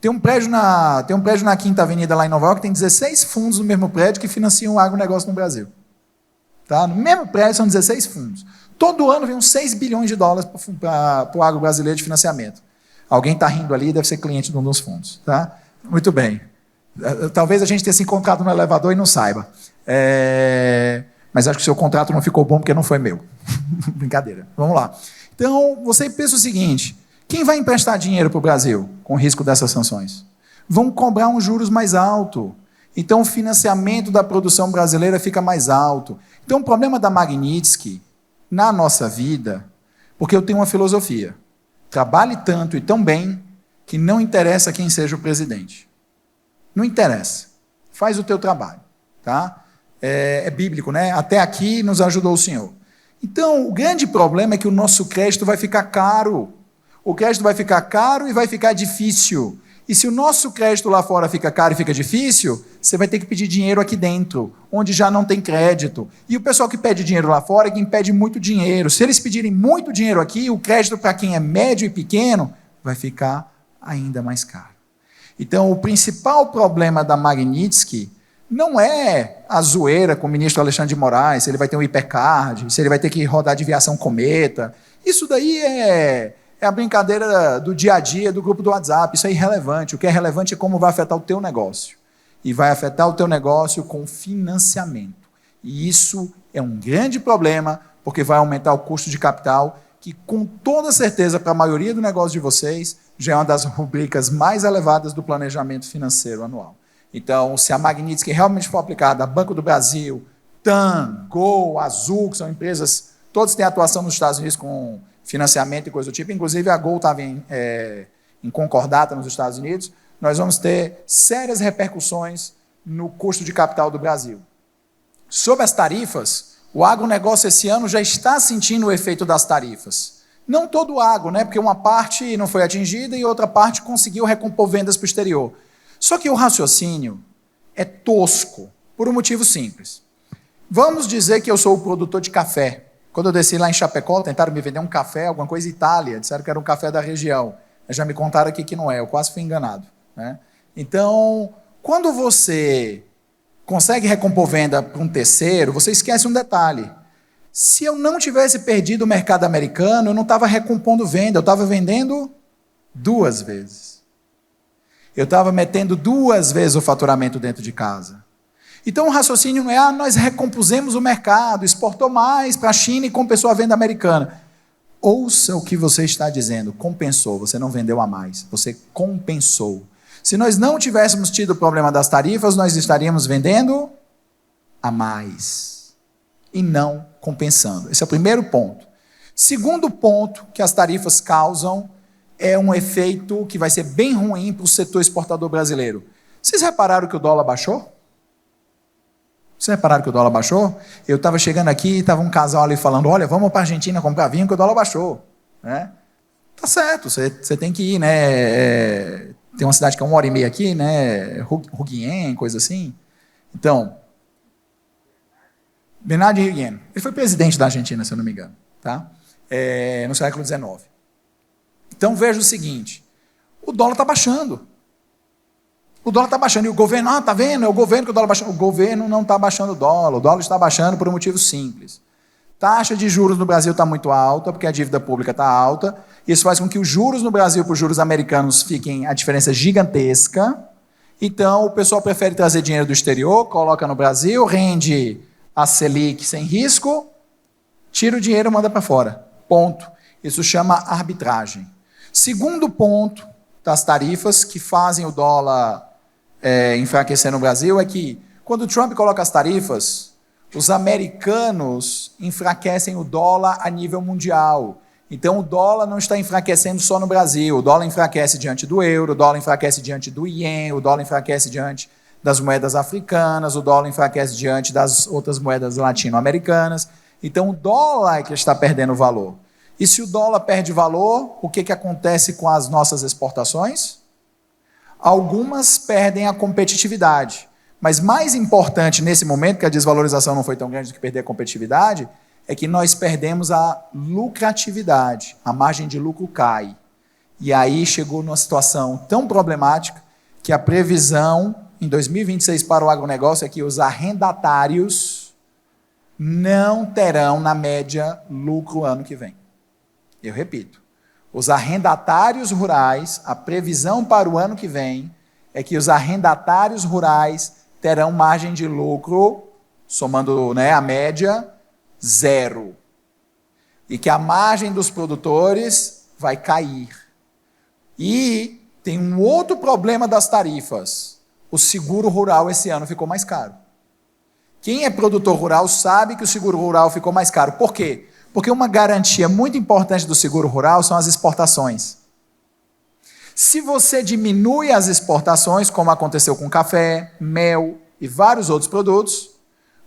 Tem um prédio na Quinta Avenida, lá em Nova York, tem 16 fundos no mesmo prédio que financiam o agronegócio no Brasil. Tá? No mesmo prédio são 16 fundos. Todo ano vem uns 6 bilhões de dólares para o agro brasileiro de financiamento. Alguém está rindo ali, deve ser cliente de um dos fundos. Tá? Muito bem. Talvez a gente tenha se encontrado no elevador e não saiba. Mas acho que o seu contrato não ficou bom porque não foi meu. Brincadeira. Vamos lá. Então, você pensa o seguinte, quem vai emprestar dinheiro para o Brasil com o risco dessas sanções? Vão cobrar um juros mais alto. Então, o financiamento da produção brasileira fica mais alto. Então, o problema da Magnitsky na nossa vida, porque eu tenho uma filosofia, trabalhe tanto e tão bem que não interessa quem seja o presidente. Não interessa. Faz o teu trabalho. Tá? É bíblico, né? Até aqui nos ajudou o Senhor. Então, o grande problema é que o nosso crédito vai ficar caro. O crédito vai ficar caro e vai ficar difícil. E se o nosso crédito lá fora fica caro e fica difícil, você vai ter que pedir dinheiro aqui dentro, onde já não tem crédito. E o pessoal que pede dinheiro lá fora é quem pede muito dinheiro. Se eles pedirem muito dinheiro aqui, o crédito para quem é médio e pequeno vai ficar ainda mais caro. Então, o principal problema da Magnitsky não é a zoeira com o ministro Alexandre de Moraes, se ele vai ter um hipercard, se ele vai ter que rodar de aviação cometa. Isso daí é a brincadeira do dia a dia do grupo do WhatsApp, isso é irrelevante. O que é relevante é como vai afetar o teu negócio. E vai afetar o teu negócio com financiamento. E isso é um grande problema, porque vai aumentar o custo de capital, que com toda certeza, para a maioria do negócio de vocês, já é uma das rubricas mais elevadas do planejamento financeiro anual. Então, se a Magnitsky realmente for aplicada a Banco do Brasil, TAM, Gol, Azul, que são empresas, todos têm atuação nos Estados Unidos com financiamento e coisa do tipo, inclusive a Gol estava em concordata nos Estados Unidos, nós vamos ter sérias repercussões no custo de capital do Brasil. Sobre as tarifas, o agronegócio esse ano já está sentindo o efeito das tarifas. Não todo o agro, né? Porque uma parte não foi atingida e outra parte conseguiu recompor vendas para o exterior. Só que o raciocínio é tosco, por um motivo simples. Vamos dizer que eu sou o produtor de café. Quando eu desci lá em Chapecó, tentaram me vender um café, alguma coisa Itália, disseram que era um café da região. Já me contaram aqui que não é, eu quase fui enganado. Né? Então, quando você consegue recompor venda para um terceiro, você esquece um detalhe. Se eu não tivesse perdido o mercado americano, eu não estava recompondo venda, eu estava vendendo 2 vezes. Eu estava metendo 2 vezes o faturamento dentro de casa. Então o raciocínio não é, nós recompusemos o mercado, exportou mais para a China e compensou a venda americana. Ouça o que você está dizendo, compensou, você não vendeu a mais, você compensou. Se nós não tivéssemos tido o problema das tarifas, nós estaríamos vendendo a mais e não compensando. Esse é o primeiro ponto. Segundo ponto que as tarifas causam é um efeito que vai ser bem ruim para o setor exportador brasileiro. Vocês repararam que o dólar baixou? Vocês repararam que o dólar baixou? Eu estava chegando aqui e estava um casal ali falando, olha, vamos para a Argentina comprar vinho que o dólar baixou. Né? Tá certo, você tem que ir, né? Tem uma cidade que é 1h30 aqui, né? Huguien, coisa assim. Então, Bernardo Higuien, ele foi presidente da Argentina, se eu não me engano. Tá? no século XIX. Então veja o seguinte, o dólar está baixando. O dólar está baixando. E o governo, está vendo? É o governo que o dólar está baixando. O governo não está baixando o dólar está baixando por um motivo simples. Taxa de juros no Brasil está muito alta, porque a dívida pública está alta. Isso faz com que os juros no Brasil para os juros americanos fiquem a diferença gigantesca. Então, o pessoal prefere trazer dinheiro do exterior, coloca no Brasil, rende a Selic sem risco, tira o dinheiro e manda para fora. Ponto. Isso chama arbitragem. Segundo ponto das tarifas que fazem o dólar enfraquecer no Brasil é que, quando o Trump coloca as tarifas, os americanos enfraquecem o dólar a nível mundial. Então, o dólar não está enfraquecendo só no Brasil. O dólar enfraquece diante do euro, o dólar enfraquece diante do iene, o dólar enfraquece diante das moedas africanas, o dólar enfraquece diante das outras moedas latino-americanas. Então, o dólar é que está perdendo valor. E se o dólar perde valor, o que acontece com as nossas exportações? Algumas perdem a competitividade. Mas mais importante nesse momento, que a desvalorização não foi tão grande do que perder a competitividade, é que nós perdemos a lucratividade, a margem de lucro cai. E aí chegou numa situação tão problemática que a previsão em 2026 para o agronegócio é que os arrendatários não terão, na média, lucro ano que vem. Eu repito, os arrendatários rurais, a previsão para o ano que vem é que os arrendatários rurais terão margem de lucro, somando a média, 0. E que a margem dos produtores vai cair. E tem um outro problema das tarifas. O seguro rural esse ano ficou mais caro. Quem é produtor rural sabe que o seguro rural ficou mais caro. Por quê? Porque uma garantia muito importante do seguro rural são as exportações. Se você diminui as exportações, como aconteceu com café, mel e vários outros produtos,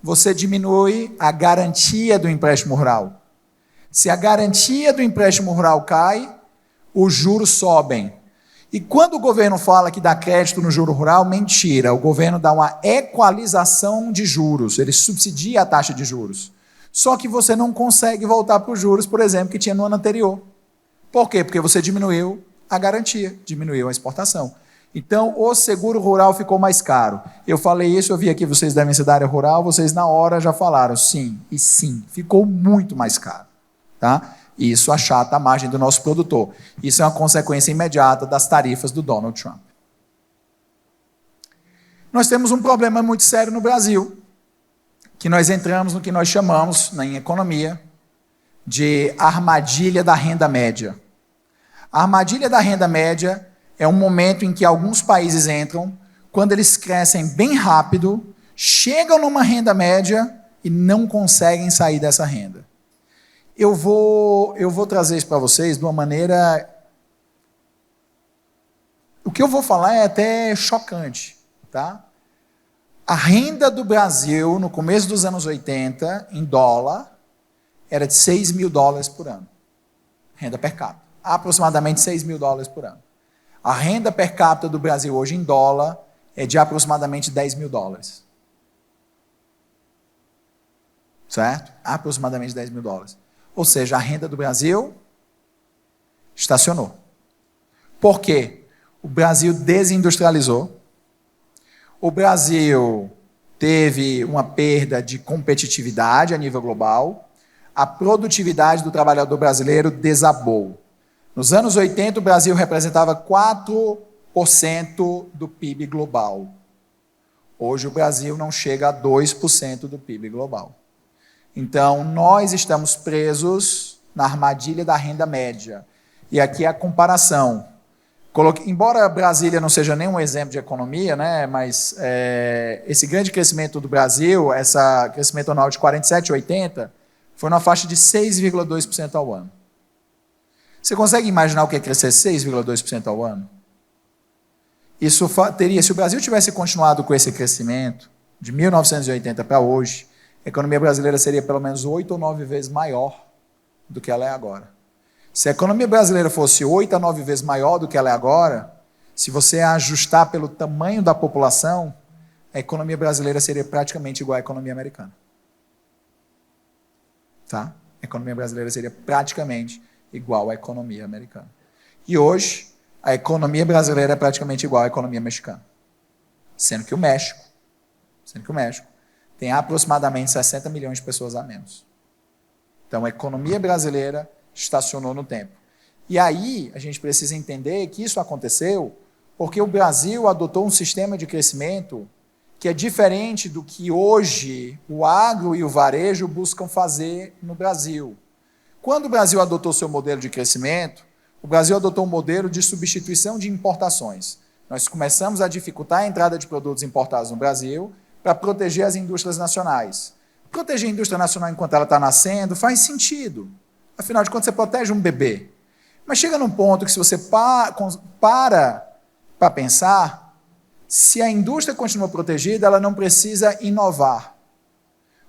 você diminui a garantia do empréstimo rural. Se a garantia do empréstimo rural cai, os juros sobem. E quando o governo fala que dá crédito no juro rural, mentira. O governo dá uma equalização de juros, ele subsidia a taxa de juros. Só que você não consegue voltar para os juros, por exemplo, que tinha no ano anterior. Por quê? Porque você diminuiu a garantia, diminuiu a exportação. Então, o seguro rural ficou mais caro. Eu falei isso, eu vi aqui, vocês devem ser da área rural, vocês na hora já falaram sim, e sim, ficou muito mais caro. Tá? E isso achata a margem do nosso produtor. Isso é uma consequência imediata das tarifas do Donald Trump. Nós temos um problema muito sério no Brasil, que nós entramos no que nós chamamos, em economia, de armadilha da renda média. A armadilha da renda média é um momento em que alguns países entram, quando eles crescem bem rápido, chegam numa renda média e não conseguem sair dessa renda. Eu vou trazer isso para vocês de uma maneira... O que eu vou falar é até chocante, tá? A renda do Brasil, no começo dos anos 80, em dólar, era de $6 mil por ano. Renda per capita. Aproximadamente $6 mil por ano. A renda per capita do Brasil hoje em dólar é de aproximadamente $10 mil. Certo? Aproximadamente $10 mil. Ou seja, a renda do Brasil estacionou. Por quê? O Brasil desindustrializou. O Brasil teve uma perda de competitividade a nível global. A produtividade do trabalhador brasileiro desabou. Nos anos 80, o Brasil representava 4% do PIB global. Hoje, o Brasil não chega a 2% do PIB global. Então, nós estamos presos na armadilha da renda média. E aqui a comparação. Embora Brasília não seja nenhum exemplo de economia, mas esse grande crescimento do Brasil, esse crescimento anual de 47,80, foi na faixa de 6,2% ao ano. Você consegue imaginar o que é crescer 6,2% ao ano? Isso teria, se o Brasil tivesse continuado com esse crescimento, de 1980 para hoje, a economia brasileira seria pelo menos 8 ou 9 vezes maior do que ela é agora. Se a economia brasileira fosse 8 a 9 vezes maior do que ela é agora, se você ajustar pelo tamanho da população, a economia brasileira seria praticamente igual à economia americana. Tá? economia brasileira seria praticamente igual à economia americana. E hoje, a economia brasileira é praticamente igual à economia mexicana. Sendo que o México tem aproximadamente 60 milhões de pessoas a menos. Então, a economia brasileira estacionou no tempo. E aí, a gente precisa entender que isso aconteceu porque o Brasil adotou um sistema de crescimento que é diferente do que hoje o agro e o varejo buscam fazer no Brasil. Quando o Brasil adotou seu modelo de crescimento, o Brasil adotou um modelo de substituição de importações. Nós começamos a dificultar a entrada de produtos importados no Brasil para proteger as indústrias nacionais. Proteger a indústria nacional enquanto ela está nascendo faz sentido. Afinal de contas, você protege um bebê. Mas chega num ponto que se você para pensar, se a indústria continua protegida, ela não precisa inovar,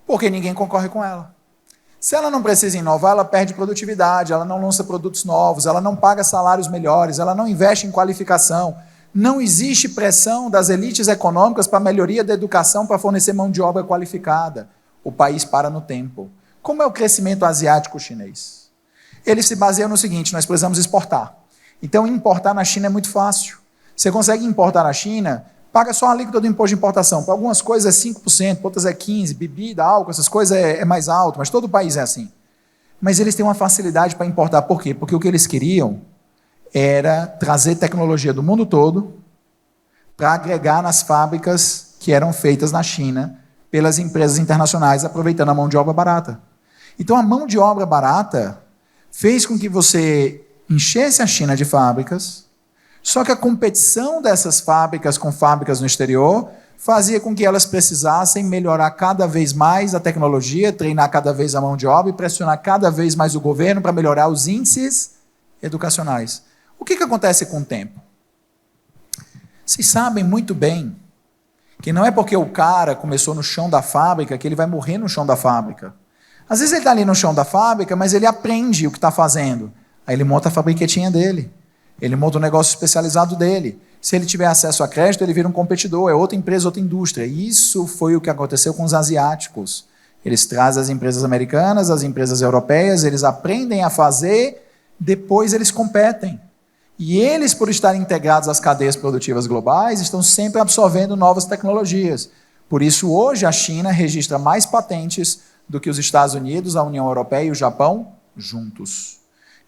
porque ninguém concorre com ela. Se ela não precisa inovar, ela perde produtividade, ela não lança produtos novos, ela não paga salários melhores, ela não investe em qualificação. Não existe pressão das elites econômicas para a melhoria da educação, para fornecer mão de obra qualificada. O país para no tempo. Como é o crescimento asiático-chinês? Ele se baseia no seguinte: nós precisamos exportar. Então, importar na China é muito fácil. Você consegue importar na China, paga só a alíquota do imposto de importação. Para algumas coisas é 5%, para outras é 15%, bebida, álcool, essas coisas é mais alto, mas todo o país é assim. Mas eles têm uma facilidade para importar. Por quê? Porque o que eles queriam era trazer tecnologia do mundo todo para agregar nas fábricas que eram feitas na China pelas empresas internacionais, aproveitando a mão de obra barata. Então, a mão de obra barata fez com que você enchesse a China de fábricas. Só que a competição dessas fábricas com fábricas no exterior fazia com que elas precisassem melhorar cada vez mais a tecnologia, treinar cada vez a mão de obra e pressionar cada vez mais o governo para melhorar os índices educacionais. O que acontece com o tempo? Vocês sabem muito bem que não é porque o cara começou no chão da fábrica que ele vai morrer no chão da fábrica. Às vezes ele está ali no chão da fábrica, mas ele aprende o que está fazendo. Aí ele monta a fabriquetinha dele. Ele monta um negócio especializado dele. Se ele tiver acesso a crédito, ele vira um competidor, é outra empresa, outra indústria. Isso foi o que aconteceu com os asiáticos. Eles trazem as empresas americanas, as empresas europeias, eles aprendem a fazer, depois eles competem. E eles, por estarem integrados às cadeias produtivas globais, estão sempre absorvendo novas tecnologias. Por isso, hoje, a China registra mais patentes do que os Estados Unidos, a União Europeia e o Japão juntos.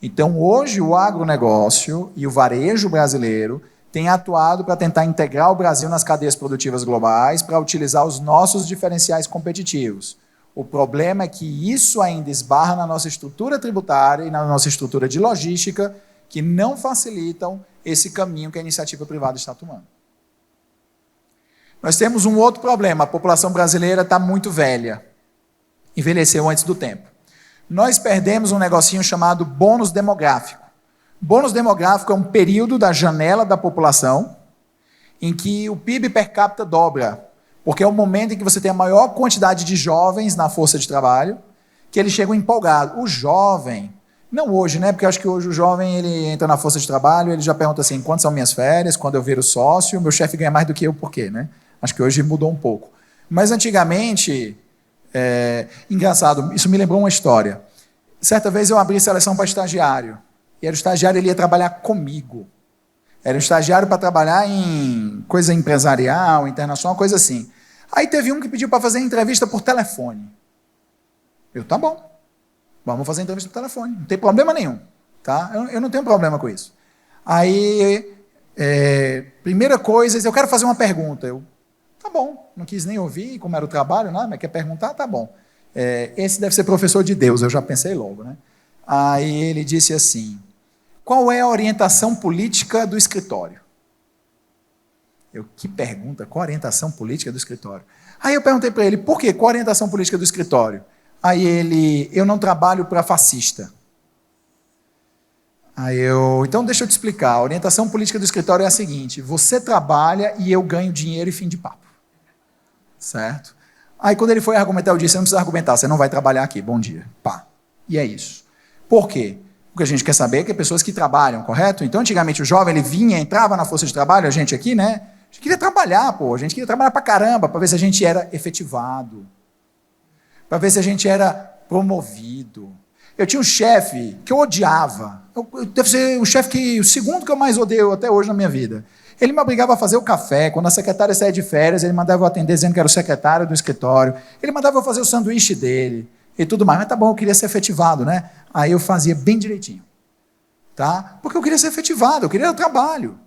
Então, hoje, o agronegócio e o varejo brasileiro têm atuado para tentar integrar o Brasil nas cadeias produtivas globais, para utilizar os nossos diferenciais competitivos. O problema é que isso ainda esbarra na nossa estrutura tributária e na nossa estrutura de logística, que não facilitam esse caminho que a iniciativa privada está tomando. Nós temos um outro problema: a população brasileira está muito velha. Envelheceu antes do tempo. Nós perdemos um negocinho chamado bônus demográfico. Bônus demográfico é um período da janela da população em que o PIB per capita dobra, porque é o momento em que você tem a maior quantidade de jovens na força de trabalho, que eles chegam empolgados. O jovem, não hoje, né? Porque eu acho que hoje o jovem ele entra na força de trabalho, ele já pergunta assim: quantas são minhas férias, quando eu viro sócio, meu chefe ganha mais do que eu, por quê, né? Acho que hoje mudou um pouco. Mas antigamente... engraçado, isso me lembrou uma história. Certa vez eu abri seleção para estagiário, e era o estagiário, ele ia trabalhar comigo. Era um estagiário para trabalhar em coisa empresarial, internacional, coisa assim. Aí teve um que pediu para fazer entrevista por telefone. Eu, tá bom, vamos fazer entrevista por telefone, não tem problema nenhum, tá? Eu não tenho problema com isso. Aí, primeira coisa, eu quero fazer uma pergunta. Eu, tá bom, não quis nem ouvir como era o trabalho, né? Mas quer perguntar? Tá bom. Esse deve ser professor de Deus, eu já pensei logo, né? Aí ele disse assim: qual é a orientação política do escritório? Eu, que pergunta, qual a orientação política do escritório? Aí eu perguntei para ele: por quê? Qual a orientação política do escritório? Aí ele: eu não trabalho para fascista. Aí eu, então deixa eu te explicar, a orientação política do escritório é a seguinte: você trabalha e eu ganho dinheiro e fim de papo. Certo? Aí quando ele foi argumentar, eu disse: você não precisa argumentar, você não vai trabalhar aqui, bom dia. Pá. E é isso. Por quê? Porque a gente quer saber que é pessoas que trabalham, correto? Então antigamente o jovem, ele vinha, entrava na força de trabalho, a gente aqui, né? A gente queria trabalhar, pô, a gente queria trabalhar pra caramba, para ver se a gente era efetivado, para ver se a gente era promovido. Eu tinha um chefe que eu odiava. Deve ser o segundo que eu mais odeio até hoje na minha vida. Ele me obrigava a fazer o café. Quando a secretária saía de férias, ele mandava eu atender dizendo que era o secretário do escritório. Ele mandava eu fazer o sanduíche dele e tudo mais. Mas tá bom, eu queria ser efetivado, né? Aí eu fazia bem direitinho. Tá? Porque eu queria ser efetivado, eu queria o trabalho.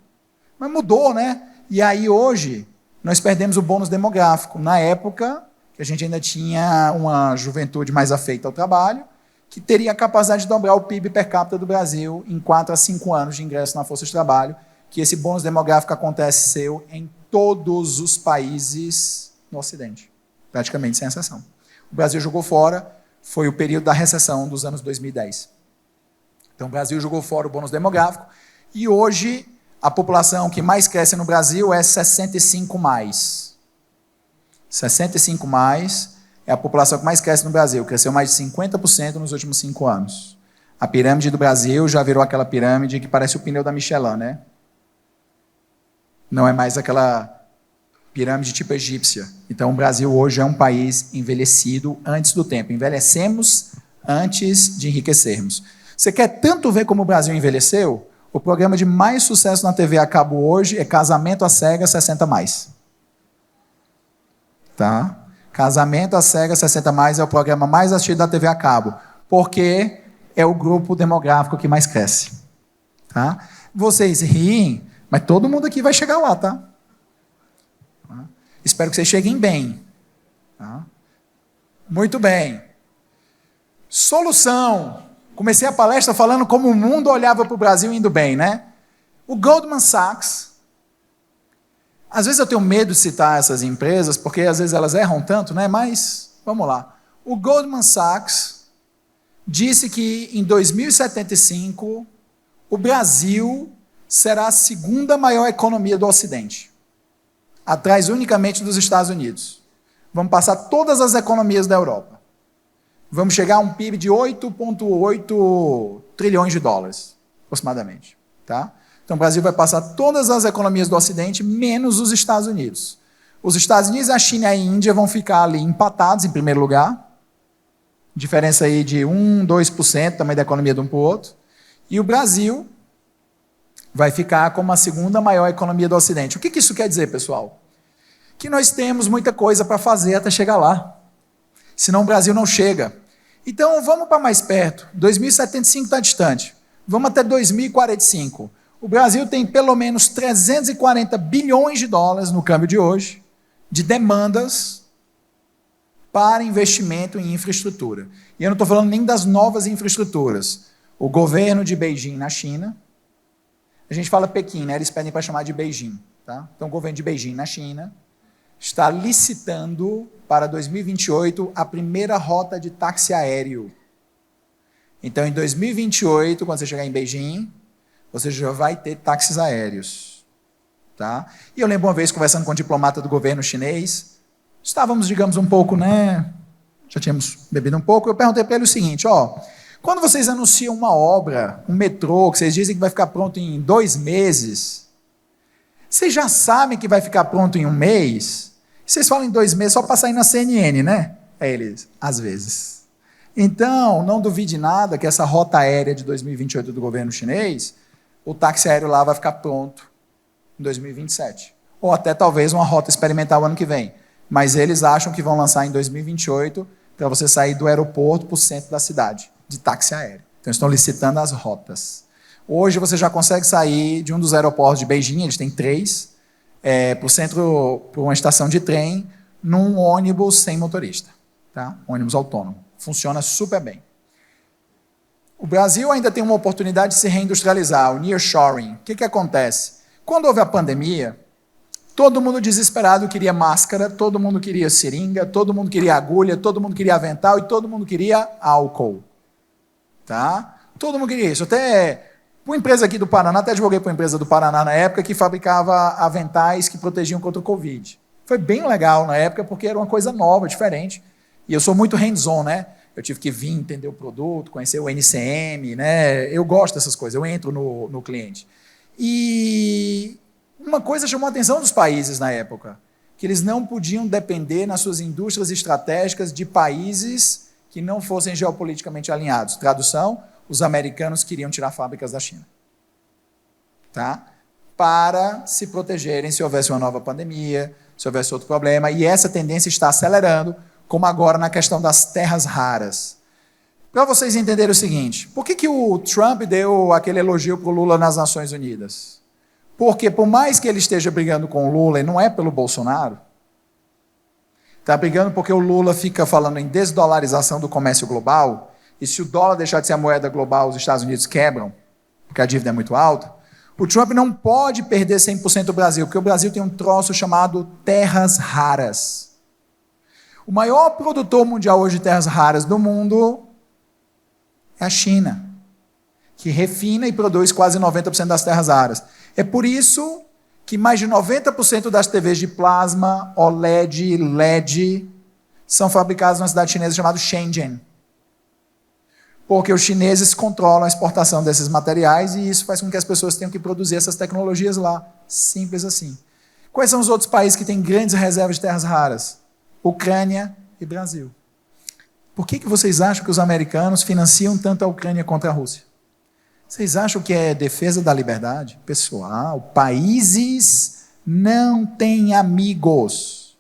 Mas mudou, né? E aí hoje nós perdemos o bônus demográfico. Na época, que a gente ainda tinha uma juventude mais afeita ao trabalho, que teria a capacidade de dobrar o PIB per capita do Brasil em 4 a 5 anos de ingresso na força de trabalho, que esse bônus demográfico aconteceu em todos os países no Ocidente, praticamente sem exceção. O Brasil jogou fora, foi o período da recessão dos anos 2010. Então o Brasil jogou fora o bônus demográfico e hoje a população que mais cresce no Brasil é 65 mais. 65 mais é a população que mais cresce no Brasil, cresceu mais de 50% nos últimos 5 anos. A pirâmide do Brasil já virou aquela pirâmide que parece o pneu da Michelin, né? Não é mais aquela pirâmide tipo egípcia. Então o Brasil hoje é um país envelhecido antes do tempo. Envelhecemos antes de enriquecermos. Você quer tanto ver como o Brasil envelheceu? O programa de mais sucesso na TV a cabo hoje é Casamento às Cegas 60 mais. Tá? Casamento às Cegas 60 mais é o programa mais assistido da TV a cabo, porque é o grupo demográfico que mais cresce. Tá? Vocês riem, mas todo mundo aqui vai chegar lá, tá? Espero que vocês cheguem bem. Tá? Muito bem. Solução. Comecei a palestra falando como o mundo olhava para o Brasil indo bem, né? O Goldman Sachs, às vezes eu tenho medo de citar essas empresas, porque às vezes elas erram tanto, né? Mas, vamos lá. O Goldman Sachs disse que em 2075, o Brasil será a segunda maior economia do Ocidente, atrás unicamente dos Estados Unidos. Vamos passar todas as economias da Europa. Vamos chegar a um PIB de 8,8 trilhões de dólares, aproximadamente. Tá? Então, o Brasil vai passar todas as economias do Ocidente, menos os Estados Unidos. Os Estados Unidos, a China e a Índia vão ficar ali empatados em primeiro lugar. Diferença aí de 1, 2% também da economia de um para o outro. E o Brasil vai ficar como a segunda maior economia do Ocidente. O que isso quer dizer, pessoal? Que nós temos muita coisa para fazer até chegar lá. Senão o Brasil não chega. Então, vamos para mais perto. 2075 está distante. Vamos até 2045. O Brasil tem pelo menos 340 bilhões de dólares no câmbio de hoje, de demandas para investimento em infraestrutura. E eu não estou falando nem das novas infraestruturas. O governo de Beijing, na China, a gente fala Pequim, né? Eles pedem para chamar de Beijing. Tá? Então, o governo de Beijing, na China, está licitando para 2028 a primeira rota de táxi aéreo. Então, em 2028, quando você chegar em Beijing, você já vai ter táxis aéreos. Tá? E eu lembro uma vez, conversando com um diplomata do governo chinês, estávamos, digamos, um pouco, né? Já tínhamos bebido um pouco, eu perguntei para ele o seguinte, quando vocês anunciam uma obra, um metrô, que vocês dizem que vai ficar pronto em 2 meses, vocês já sabem que vai ficar pronto em 1 mês? Vocês falam em 2 meses só para sair na CNN, né? É eles, às vezes. Então, não duvide nada que essa rota aérea de 2028 do governo chinês, o táxi aéreo lá vai ficar pronto em 2027. Ou até talvez uma rota experimental ano que vem. Mas eles acham que vão lançar em 2028 para você sair do aeroporto para o centro da cidade, de táxi aéreo. Então, estão licitando as rotas. Hoje você já consegue sair de um dos aeroportos de Beijing, eles têm 3, para o centro, para uma estação de trem, num ônibus sem motorista. Tá? Ônibus autônomo. Funciona super bem. O Brasil ainda tem uma oportunidade de se reindustrializar, o nearshoring. O que acontece? Quando houve a pandemia, todo mundo desesperado queria máscara, todo mundo queria seringa, todo mundo queria agulha, todo mundo queria avental e todo mundo queria álcool. Tá? Todo mundo queria isso. Até uma empresa aqui do Paraná, até advoguei para uma empresa do Paraná na época que fabricava aventais que protegiam contra o Covid. Foi bem legal na época porque era uma coisa nova, diferente. E eu sou muito hands-on, né? Eu tive que vir entender o produto, conhecer o NCM, né? Eu gosto dessas coisas, eu entro no cliente. E uma coisa chamou a atenção dos países na época, que eles não podiam depender nas suas indústrias estratégicas de países que não fossem geopoliticamente alinhados. Tradução, os americanos queriam tirar fábricas da China. Tá? Para se protegerem se houvesse uma nova pandemia, se houvesse outro problema, e essa tendência está acelerando, como agora na questão das terras raras. Para vocês entenderem o seguinte, por que o Trump deu aquele elogio para o Lula nas Nações Unidas? Porque por mais que ele esteja brigando com o Lula, e não é pelo Bolsonaro, está brigando porque o Lula fica falando em desdolarização do comércio global, e se o dólar deixar de ser a moeda global, os Estados Unidos quebram, porque a dívida é muito alta. O Trump não pode perder 100% do Brasil, porque o Brasil tem um troço chamado terras raras. O maior produtor mundial hoje de terras raras do mundo é a China, que refina e produz quase 90% das terras raras. É por isso que mais de 90% das TVs de plasma, OLED, LED, são fabricadas numa cidade chinesa chamada Shenzhen. Porque os chineses controlam a exportação desses materiais e isso faz com que as pessoas tenham que produzir essas tecnologias lá. Simples assim. Quais são os outros países que têm grandes reservas de terras raras? Ucrânia e Brasil. Por que vocês acham que os americanos financiam tanto a Ucrânia contra a Rússia? Vocês acham que é defesa da liberdade? Pessoal, países não têm amigos.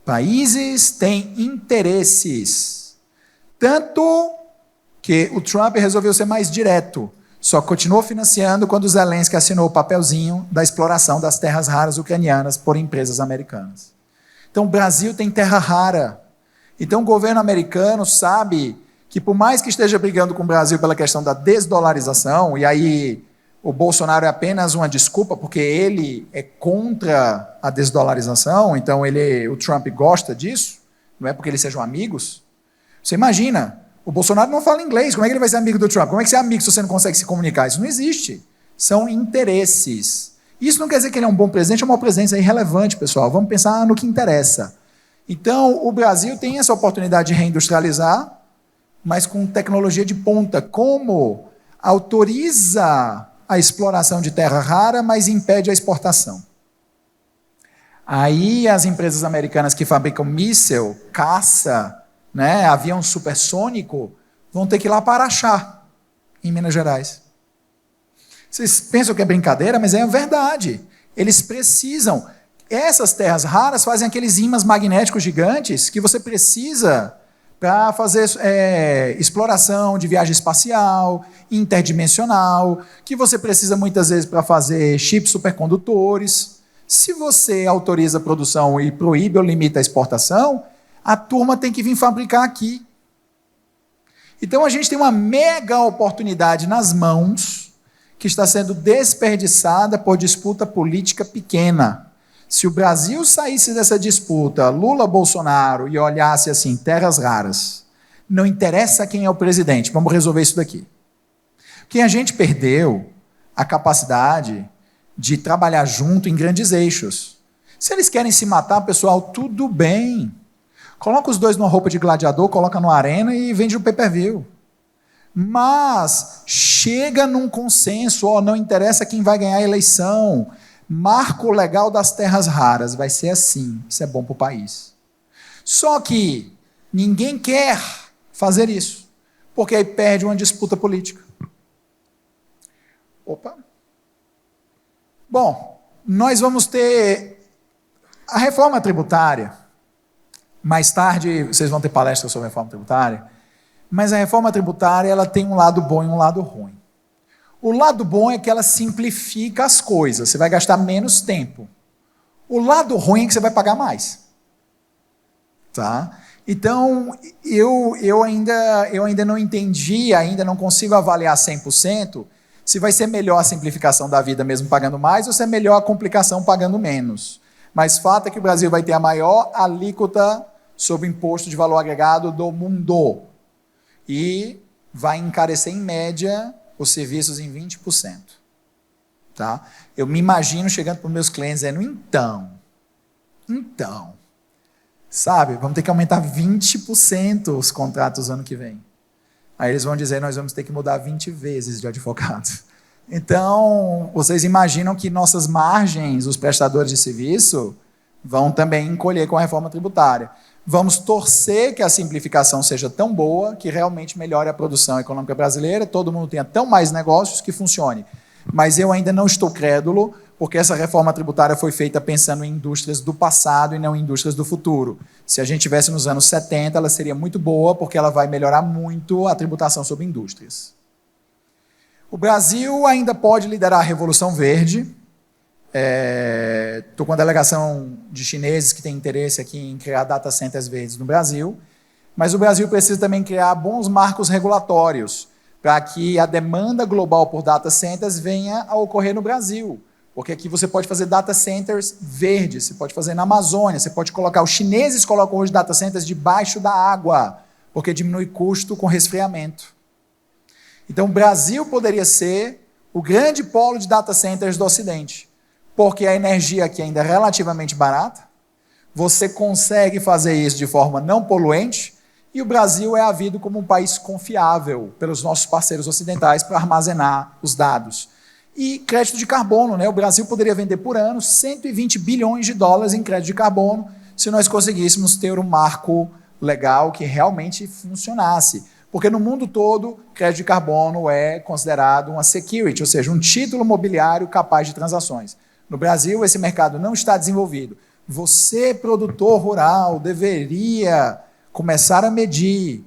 Países têm interesses. Tanto que o Trump resolveu ser mais direto. Só continuou financiando quando o Zelensky assinou o papelzinho da exploração das terras raras ucranianas por empresas americanas. Então o Brasil tem terra rara. Então o governo americano sabe que por mais que esteja brigando com o Brasil pela questão da desdolarização, e aí o Bolsonaro é apenas uma desculpa, porque ele é contra a desdolarização, então o Trump gosta disso, não é porque eles sejam amigos. Você imagina, o Bolsonaro não fala inglês, como é que ele vai ser amigo do Trump? Como é que você é amigo se você não consegue se comunicar? Isso não existe. São interesses. Isso não quer dizer que ele é um bom presidente ou um mau presidente, isso é irrelevante, pessoal. Vamos pensar no que interessa. Então, o Brasil tem essa oportunidade de reindustrializar, mas com tecnologia de ponta. Como autoriza a exploração de terra rara, mas impede a exportação. Aí as empresas americanas que fabricam míssil, caça, avião supersônico, vão ter que ir lá para Araxá, em Minas Gerais. Vocês pensam que é brincadeira, mas é verdade. Eles precisam. Essas terras raras fazem aqueles ímãs magnéticos gigantes que você precisa para fazer exploração de viagem espacial, interdimensional, que você precisa muitas vezes para fazer chips supercondutores. Se você autoriza a produção e proíbe ou limita a exportação, a turma tem que vir fabricar aqui. Então a gente tem uma mega oportunidade nas mãos que está sendo desperdiçada por disputa política pequena. Se o Brasil saísse dessa disputa, Lula-Bolsonaro, e olhasse assim, terras raras, não interessa quem é o presidente, vamos resolver isso daqui. Porque a gente perdeu a capacidade de trabalhar junto em grandes eixos. Se eles querem se matar, pessoal, tudo bem. Coloca os dois numa roupa de gladiador, coloca numa arena e vende o pay-per-view. Mas chega num consenso, não interessa quem vai ganhar a eleição. Marco legal das terras raras, vai ser assim, isso é bom para o país. Só que ninguém quer fazer isso, porque aí perde uma disputa política. Opa! Bom, nós vamos ter a reforma tributária. Mais tarde vocês vão ter palestra sobre a reforma tributária, mas a reforma tributária ela tem um lado bom e um lado ruim. O lado bom é que ela simplifica as coisas, você vai gastar menos tempo. O lado ruim é que você vai pagar mais. Tá? Então, eu ainda não entendi, ainda não consigo avaliar 100% se vai ser melhor a simplificação da vida mesmo pagando mais ou se é melhor a complicação pagando menos. Mas fato é que o Brasil vai ter a maior alíquota sobre imposto de valor agregado do mundo. E vai encarecer, em média, os serviços em 20%. Tá? Eu me imagino chegando para os meus clientes dizendo, então, sabe, vamos ter que aumentar 20% os contratos ano que vem. Aí eles vão dizer, nós vamos ter que mudar 20 vezes de advogado. Então, vocês imaginam que nossas margens, os prestadores de serviço, vão também encolher com a reforma tributária. Vamos torcer que a simplificação seja tão boa que realmente melhore a produção econômica brasileira, todo mundo tenha tão mais negócios que funcione. Mas eu ainda não estou crédulo, porque essa reforma tributária foi feita pensando em indústrias do passado e não em indústrias do futuro. Se a gente tivesse nos anos 70, ela seria muito boa, porque ela vai melhorar muito a tributação sobre indústrias. O Brasil ainda pode liderar a Revolução Verde. Estou com a delegação de chineses que tem interesse aqui em criar data centers verdes no Brasil, mas o Brasil precisa também criar bons marcos regulatórios para que a demanda global por data centers venha a ocorrer no Brasil, porque aqui você pode fazer data centers verdes, você pode fazer na Amazônia, você pode colocar, os chineses colocam hoje data centers debaixo da água, porque diminui custo com resfriamento. Então o Brasil poderia ser o grande polo de data centers do Ocidente, porque a energia aqui ainda é relativamente barata, você consegue fazer isso de forma não poluente, e o Brasil é havido como um país confiável pelos nossos parceiros ocidentais para armazenar os dados. E crédito de carbono, né? O Brasil poderia vender por ano 120 bilhões de dólares em crédito de carbono, se nós conseguíssemos ter um marco legal que realmente funcionasse. Porque no mundo todo, crédito de carbono é considerado uma security, ou seja, um título mobiliário capaz de transações. No Brasil, esse mercado não está desenvolvido. Você, produtor rural, deveria começar a medir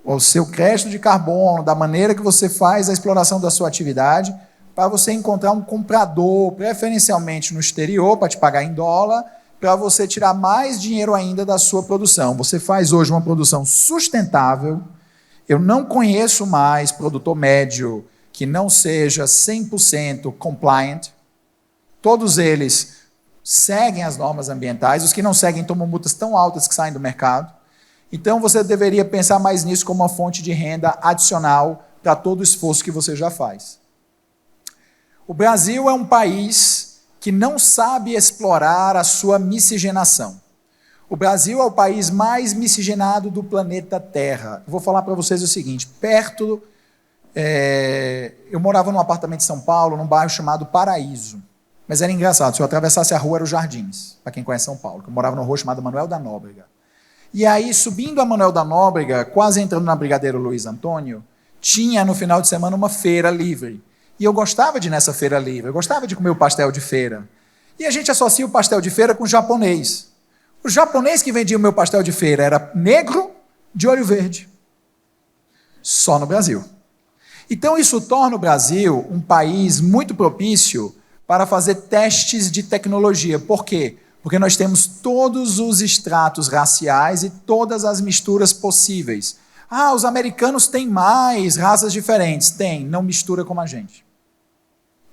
o seu crédito de carbono, da maneira que você faz a exploração da sua atividade, para você encontrar um comprador, preferencialmente no exterior, para te pagar em dólar, para você tirar mais dinheiro ainda da sua produção. Você faz hoje uma produção sustentável. Eu não conheço mais produtor médio que não seja 100% compliant. Todos eles seguem as normas ambientais, os que não seguem tomam multas tão altas que saem do mercado. Então você deveria pensar mais nisso como uma fonte de renda adicional para todo o esforço que você já faz. O Brasil é um país que não sabe explorar a sua miscigenação. O Brasil é o país mais miscigenado do planeta Terra. Eu vou falar para vocês o seguinte, eu morava num apartamento em São Paulo, num bairro chamado Paraíso. Mas era engraçado, se eu atravessasse a rua, eram os Jardins, para quem conhece São Paulo, que eu morava numa rua chamada Manuel da Nóbrega. E aí, subindo a Manuel da Nóbrega, quase entrando na Brigadeiro Luiz Antônio, tinha no final de semana uma feira livre. E eu gostava de ir nessa feira livre, eu gostava de comer o pastel de feira. E a gente associa o pastel de feira com o japonês. O japonês que vendia o meu pastel de feira era negro de olho verde. Só no Brasil. Então isso torna o Brasil um país muito propício para fazer testes de tecnologia. Por quê? Porque nós temos todos os estratos raciais e todas as misturas possíveis. Ah, os americanos têm mais raças diferentes. Tem, não mistura como a gente.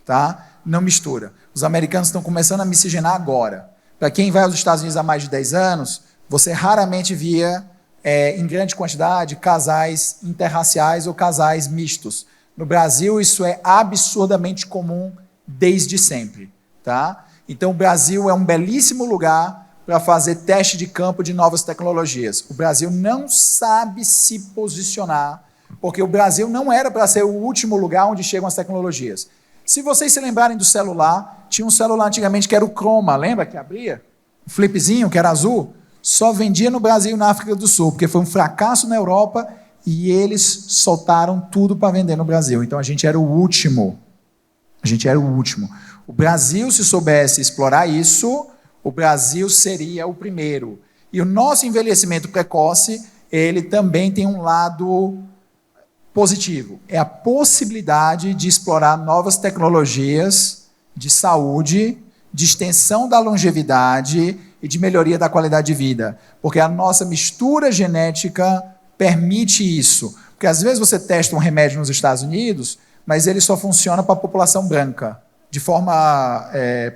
Tá? Não mistura. Os americanos estão começando a miscigenar agora. Para quem vai aos Estados Unidos há mais de 10 anos, você raramente via, em grande quantidade, casais interraciais ou casais mistos. No Brasil, isso é absurdamente comum desde sempre. Tá? Então, o Brasil é um belíssimo lugar para fazer teste de campo de novas tecnologias. O Brasil não sabe se posicionar, porque o Brasil não era para ser o último lugar onde chegam as tecnologias. Se vocês se lembrarem do celular, tinha um celular antigamente que era o Chroma, lembra que abria? Um flipzinho que era azul? Só vendia no Brasil e na África do Sul, porque foi um fracasso na Europa e eles soltaram tudo para vender no Brasil. Então a gente era o último. A gente era o último. O Brasil, se soubesse explorar isso, o Brasil seria o primeiro. E o nosso envelhecimento precoce, ele também tem um lado positivo. É a possibilidade de explorar novas tecnologias de saúde, de extensão da longevidade e de melhoria da qualidade de vida. Porque a nossa mistura genética permite isso. Porque às vezes você testa um remédio nos Estados Unidos, mas ele só funciona para a população branca, de forma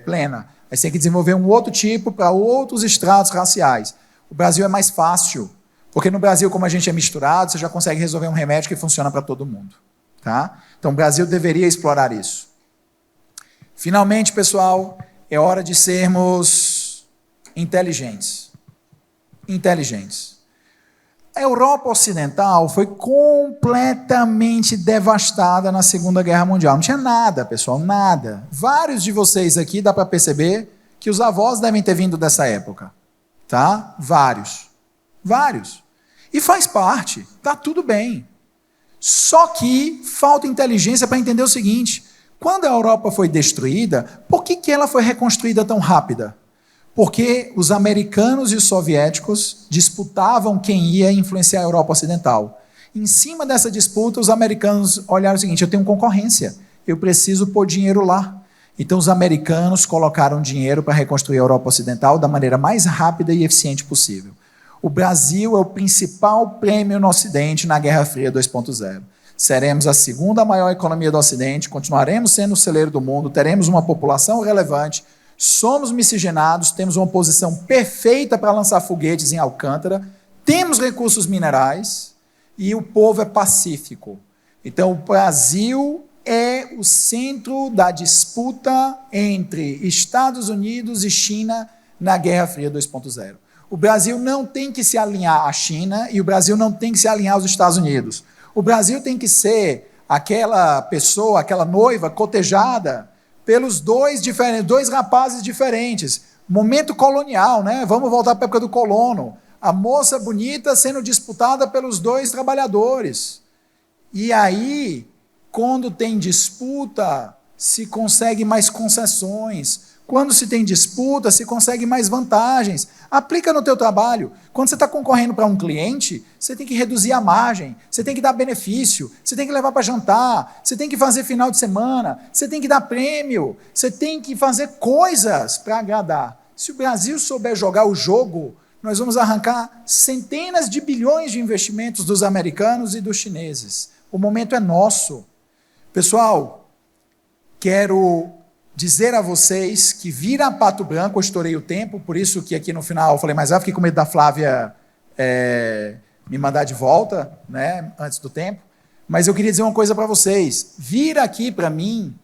plena. Aí você tem que desenvolver um outro tipo para outros estratos raciais. O Brasil é mais fácil, porque no Brasil, como a gente é misturado, você já consegue resolver um remédio que funciona para todo mundo. Tá? Então o Brasil deveria explorar isso. Finalmente, pessoal, é hora de sermos inteligentes. Inteligentes. A Europa Ocidental foi completamente devastada na Segunda Guerra Mundial. Não tinha nada, pessoal, nada. Vários de vocês aqui, dá para perceber que os avós devem ter vindo dessa época. Tá? Vários. Vários. E faz parte, está tudo bem. Só que falta inteligência para entender o seguinte: quando a Europa foi destruída, por que ela foi reconstruída tão rápida? Porque os americanos e os soviéticos disputavam quem ia influenciar a Europa Ocidental. Em cima dessa disputa, os americanos olharam o seguinte: eu tenho concorrência, eu preciso pôr dinheiro lá. Então os americanos colocaram dinheiro para reconstruir a Europa Ocidental da maneira mais rápida e eficiente possível. O Brasil é o principal prêmio no Ocidente na Guerra Fria 2.0. Seremos a segunda maior economia do Ocidente, continuaremos sendo o celeiro do mundo, teremos uma população relevante, somos miscigenados, temos uma posição perfeita para lançar foguetes em Alcântara, temos recursos minerais e o povo é pacífico. Então o Brasil é o centro da disputa entre Estados Unidos e China na Guerra Fria 2.0. O Brasil não tem que se alinhar à China e o Brasil não tem que se alinhar aos Estados Unidos. O Brasil tem que ser aquela pessoa, aquela noiva cotejada pelos dois rapazes diferentes. Momento colonial, né? Vamos voltar para a época do colono. A moça bonita sendo disputada pelos dois trabalhadores. E aí, quando tem disputa, se consegue mais concessões. Quando se tem disputa, se consegue mais vantagens. Aplica no teu trabalho. Quando você está concorrendo para um cliente, você tem que reduzir a margem, você tem que dar benefício, você tem que levar para jantar, você tem que fazer final de semana, você tem que dar prêmio, você tem que fazer coisas para agradar. Se o Brasil souber jogar o jogo, nós vamos arrancar centenas de bilhões de investimentos dos americanos e dos chineses. O momento é nosso. Pessoal, quero dizer a vocês que vira Pato Branco, eu estourei o tempo, por isso que aqui no final eu falei, mas eu fiquei com medo da Flávia me mandar de volta, né, antes do tempo, mas eu queria dizer uma coisa para vocês: vir aqui para mim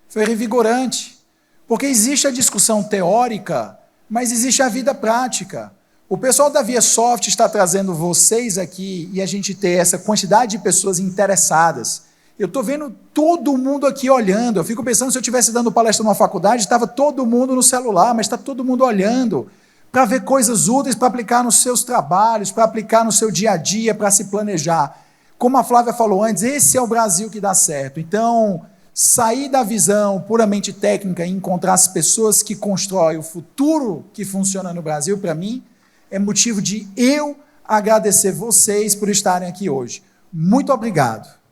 foi revigorante, porque existe a discussão teórica, mas existe a vida prática. O pessoal da ViaSoft está trazendo vocês aqui e a gente ter essa quantidade de pessoas interessadas. Eu estou vendo todo mundo aqui olhando. Eu fico pensando, se eu estivesse dando palestra numa faculdade, estava todo mundo no celular, mas está todo mundo olhando para ver coisas úteis para aplicar nos seus trabalhos, para aplicar no seu dia a dia, para se planejar. Como a Flávia falou antes, esse é o Brasil que dá certo. Então, sair da visão puramente técnica e encontrar as pessoas que constroem o futuro que funciona no Brasil, para mim, é motivo de eu agradecer vocês por estarem aqui hoje. Muito obrigado.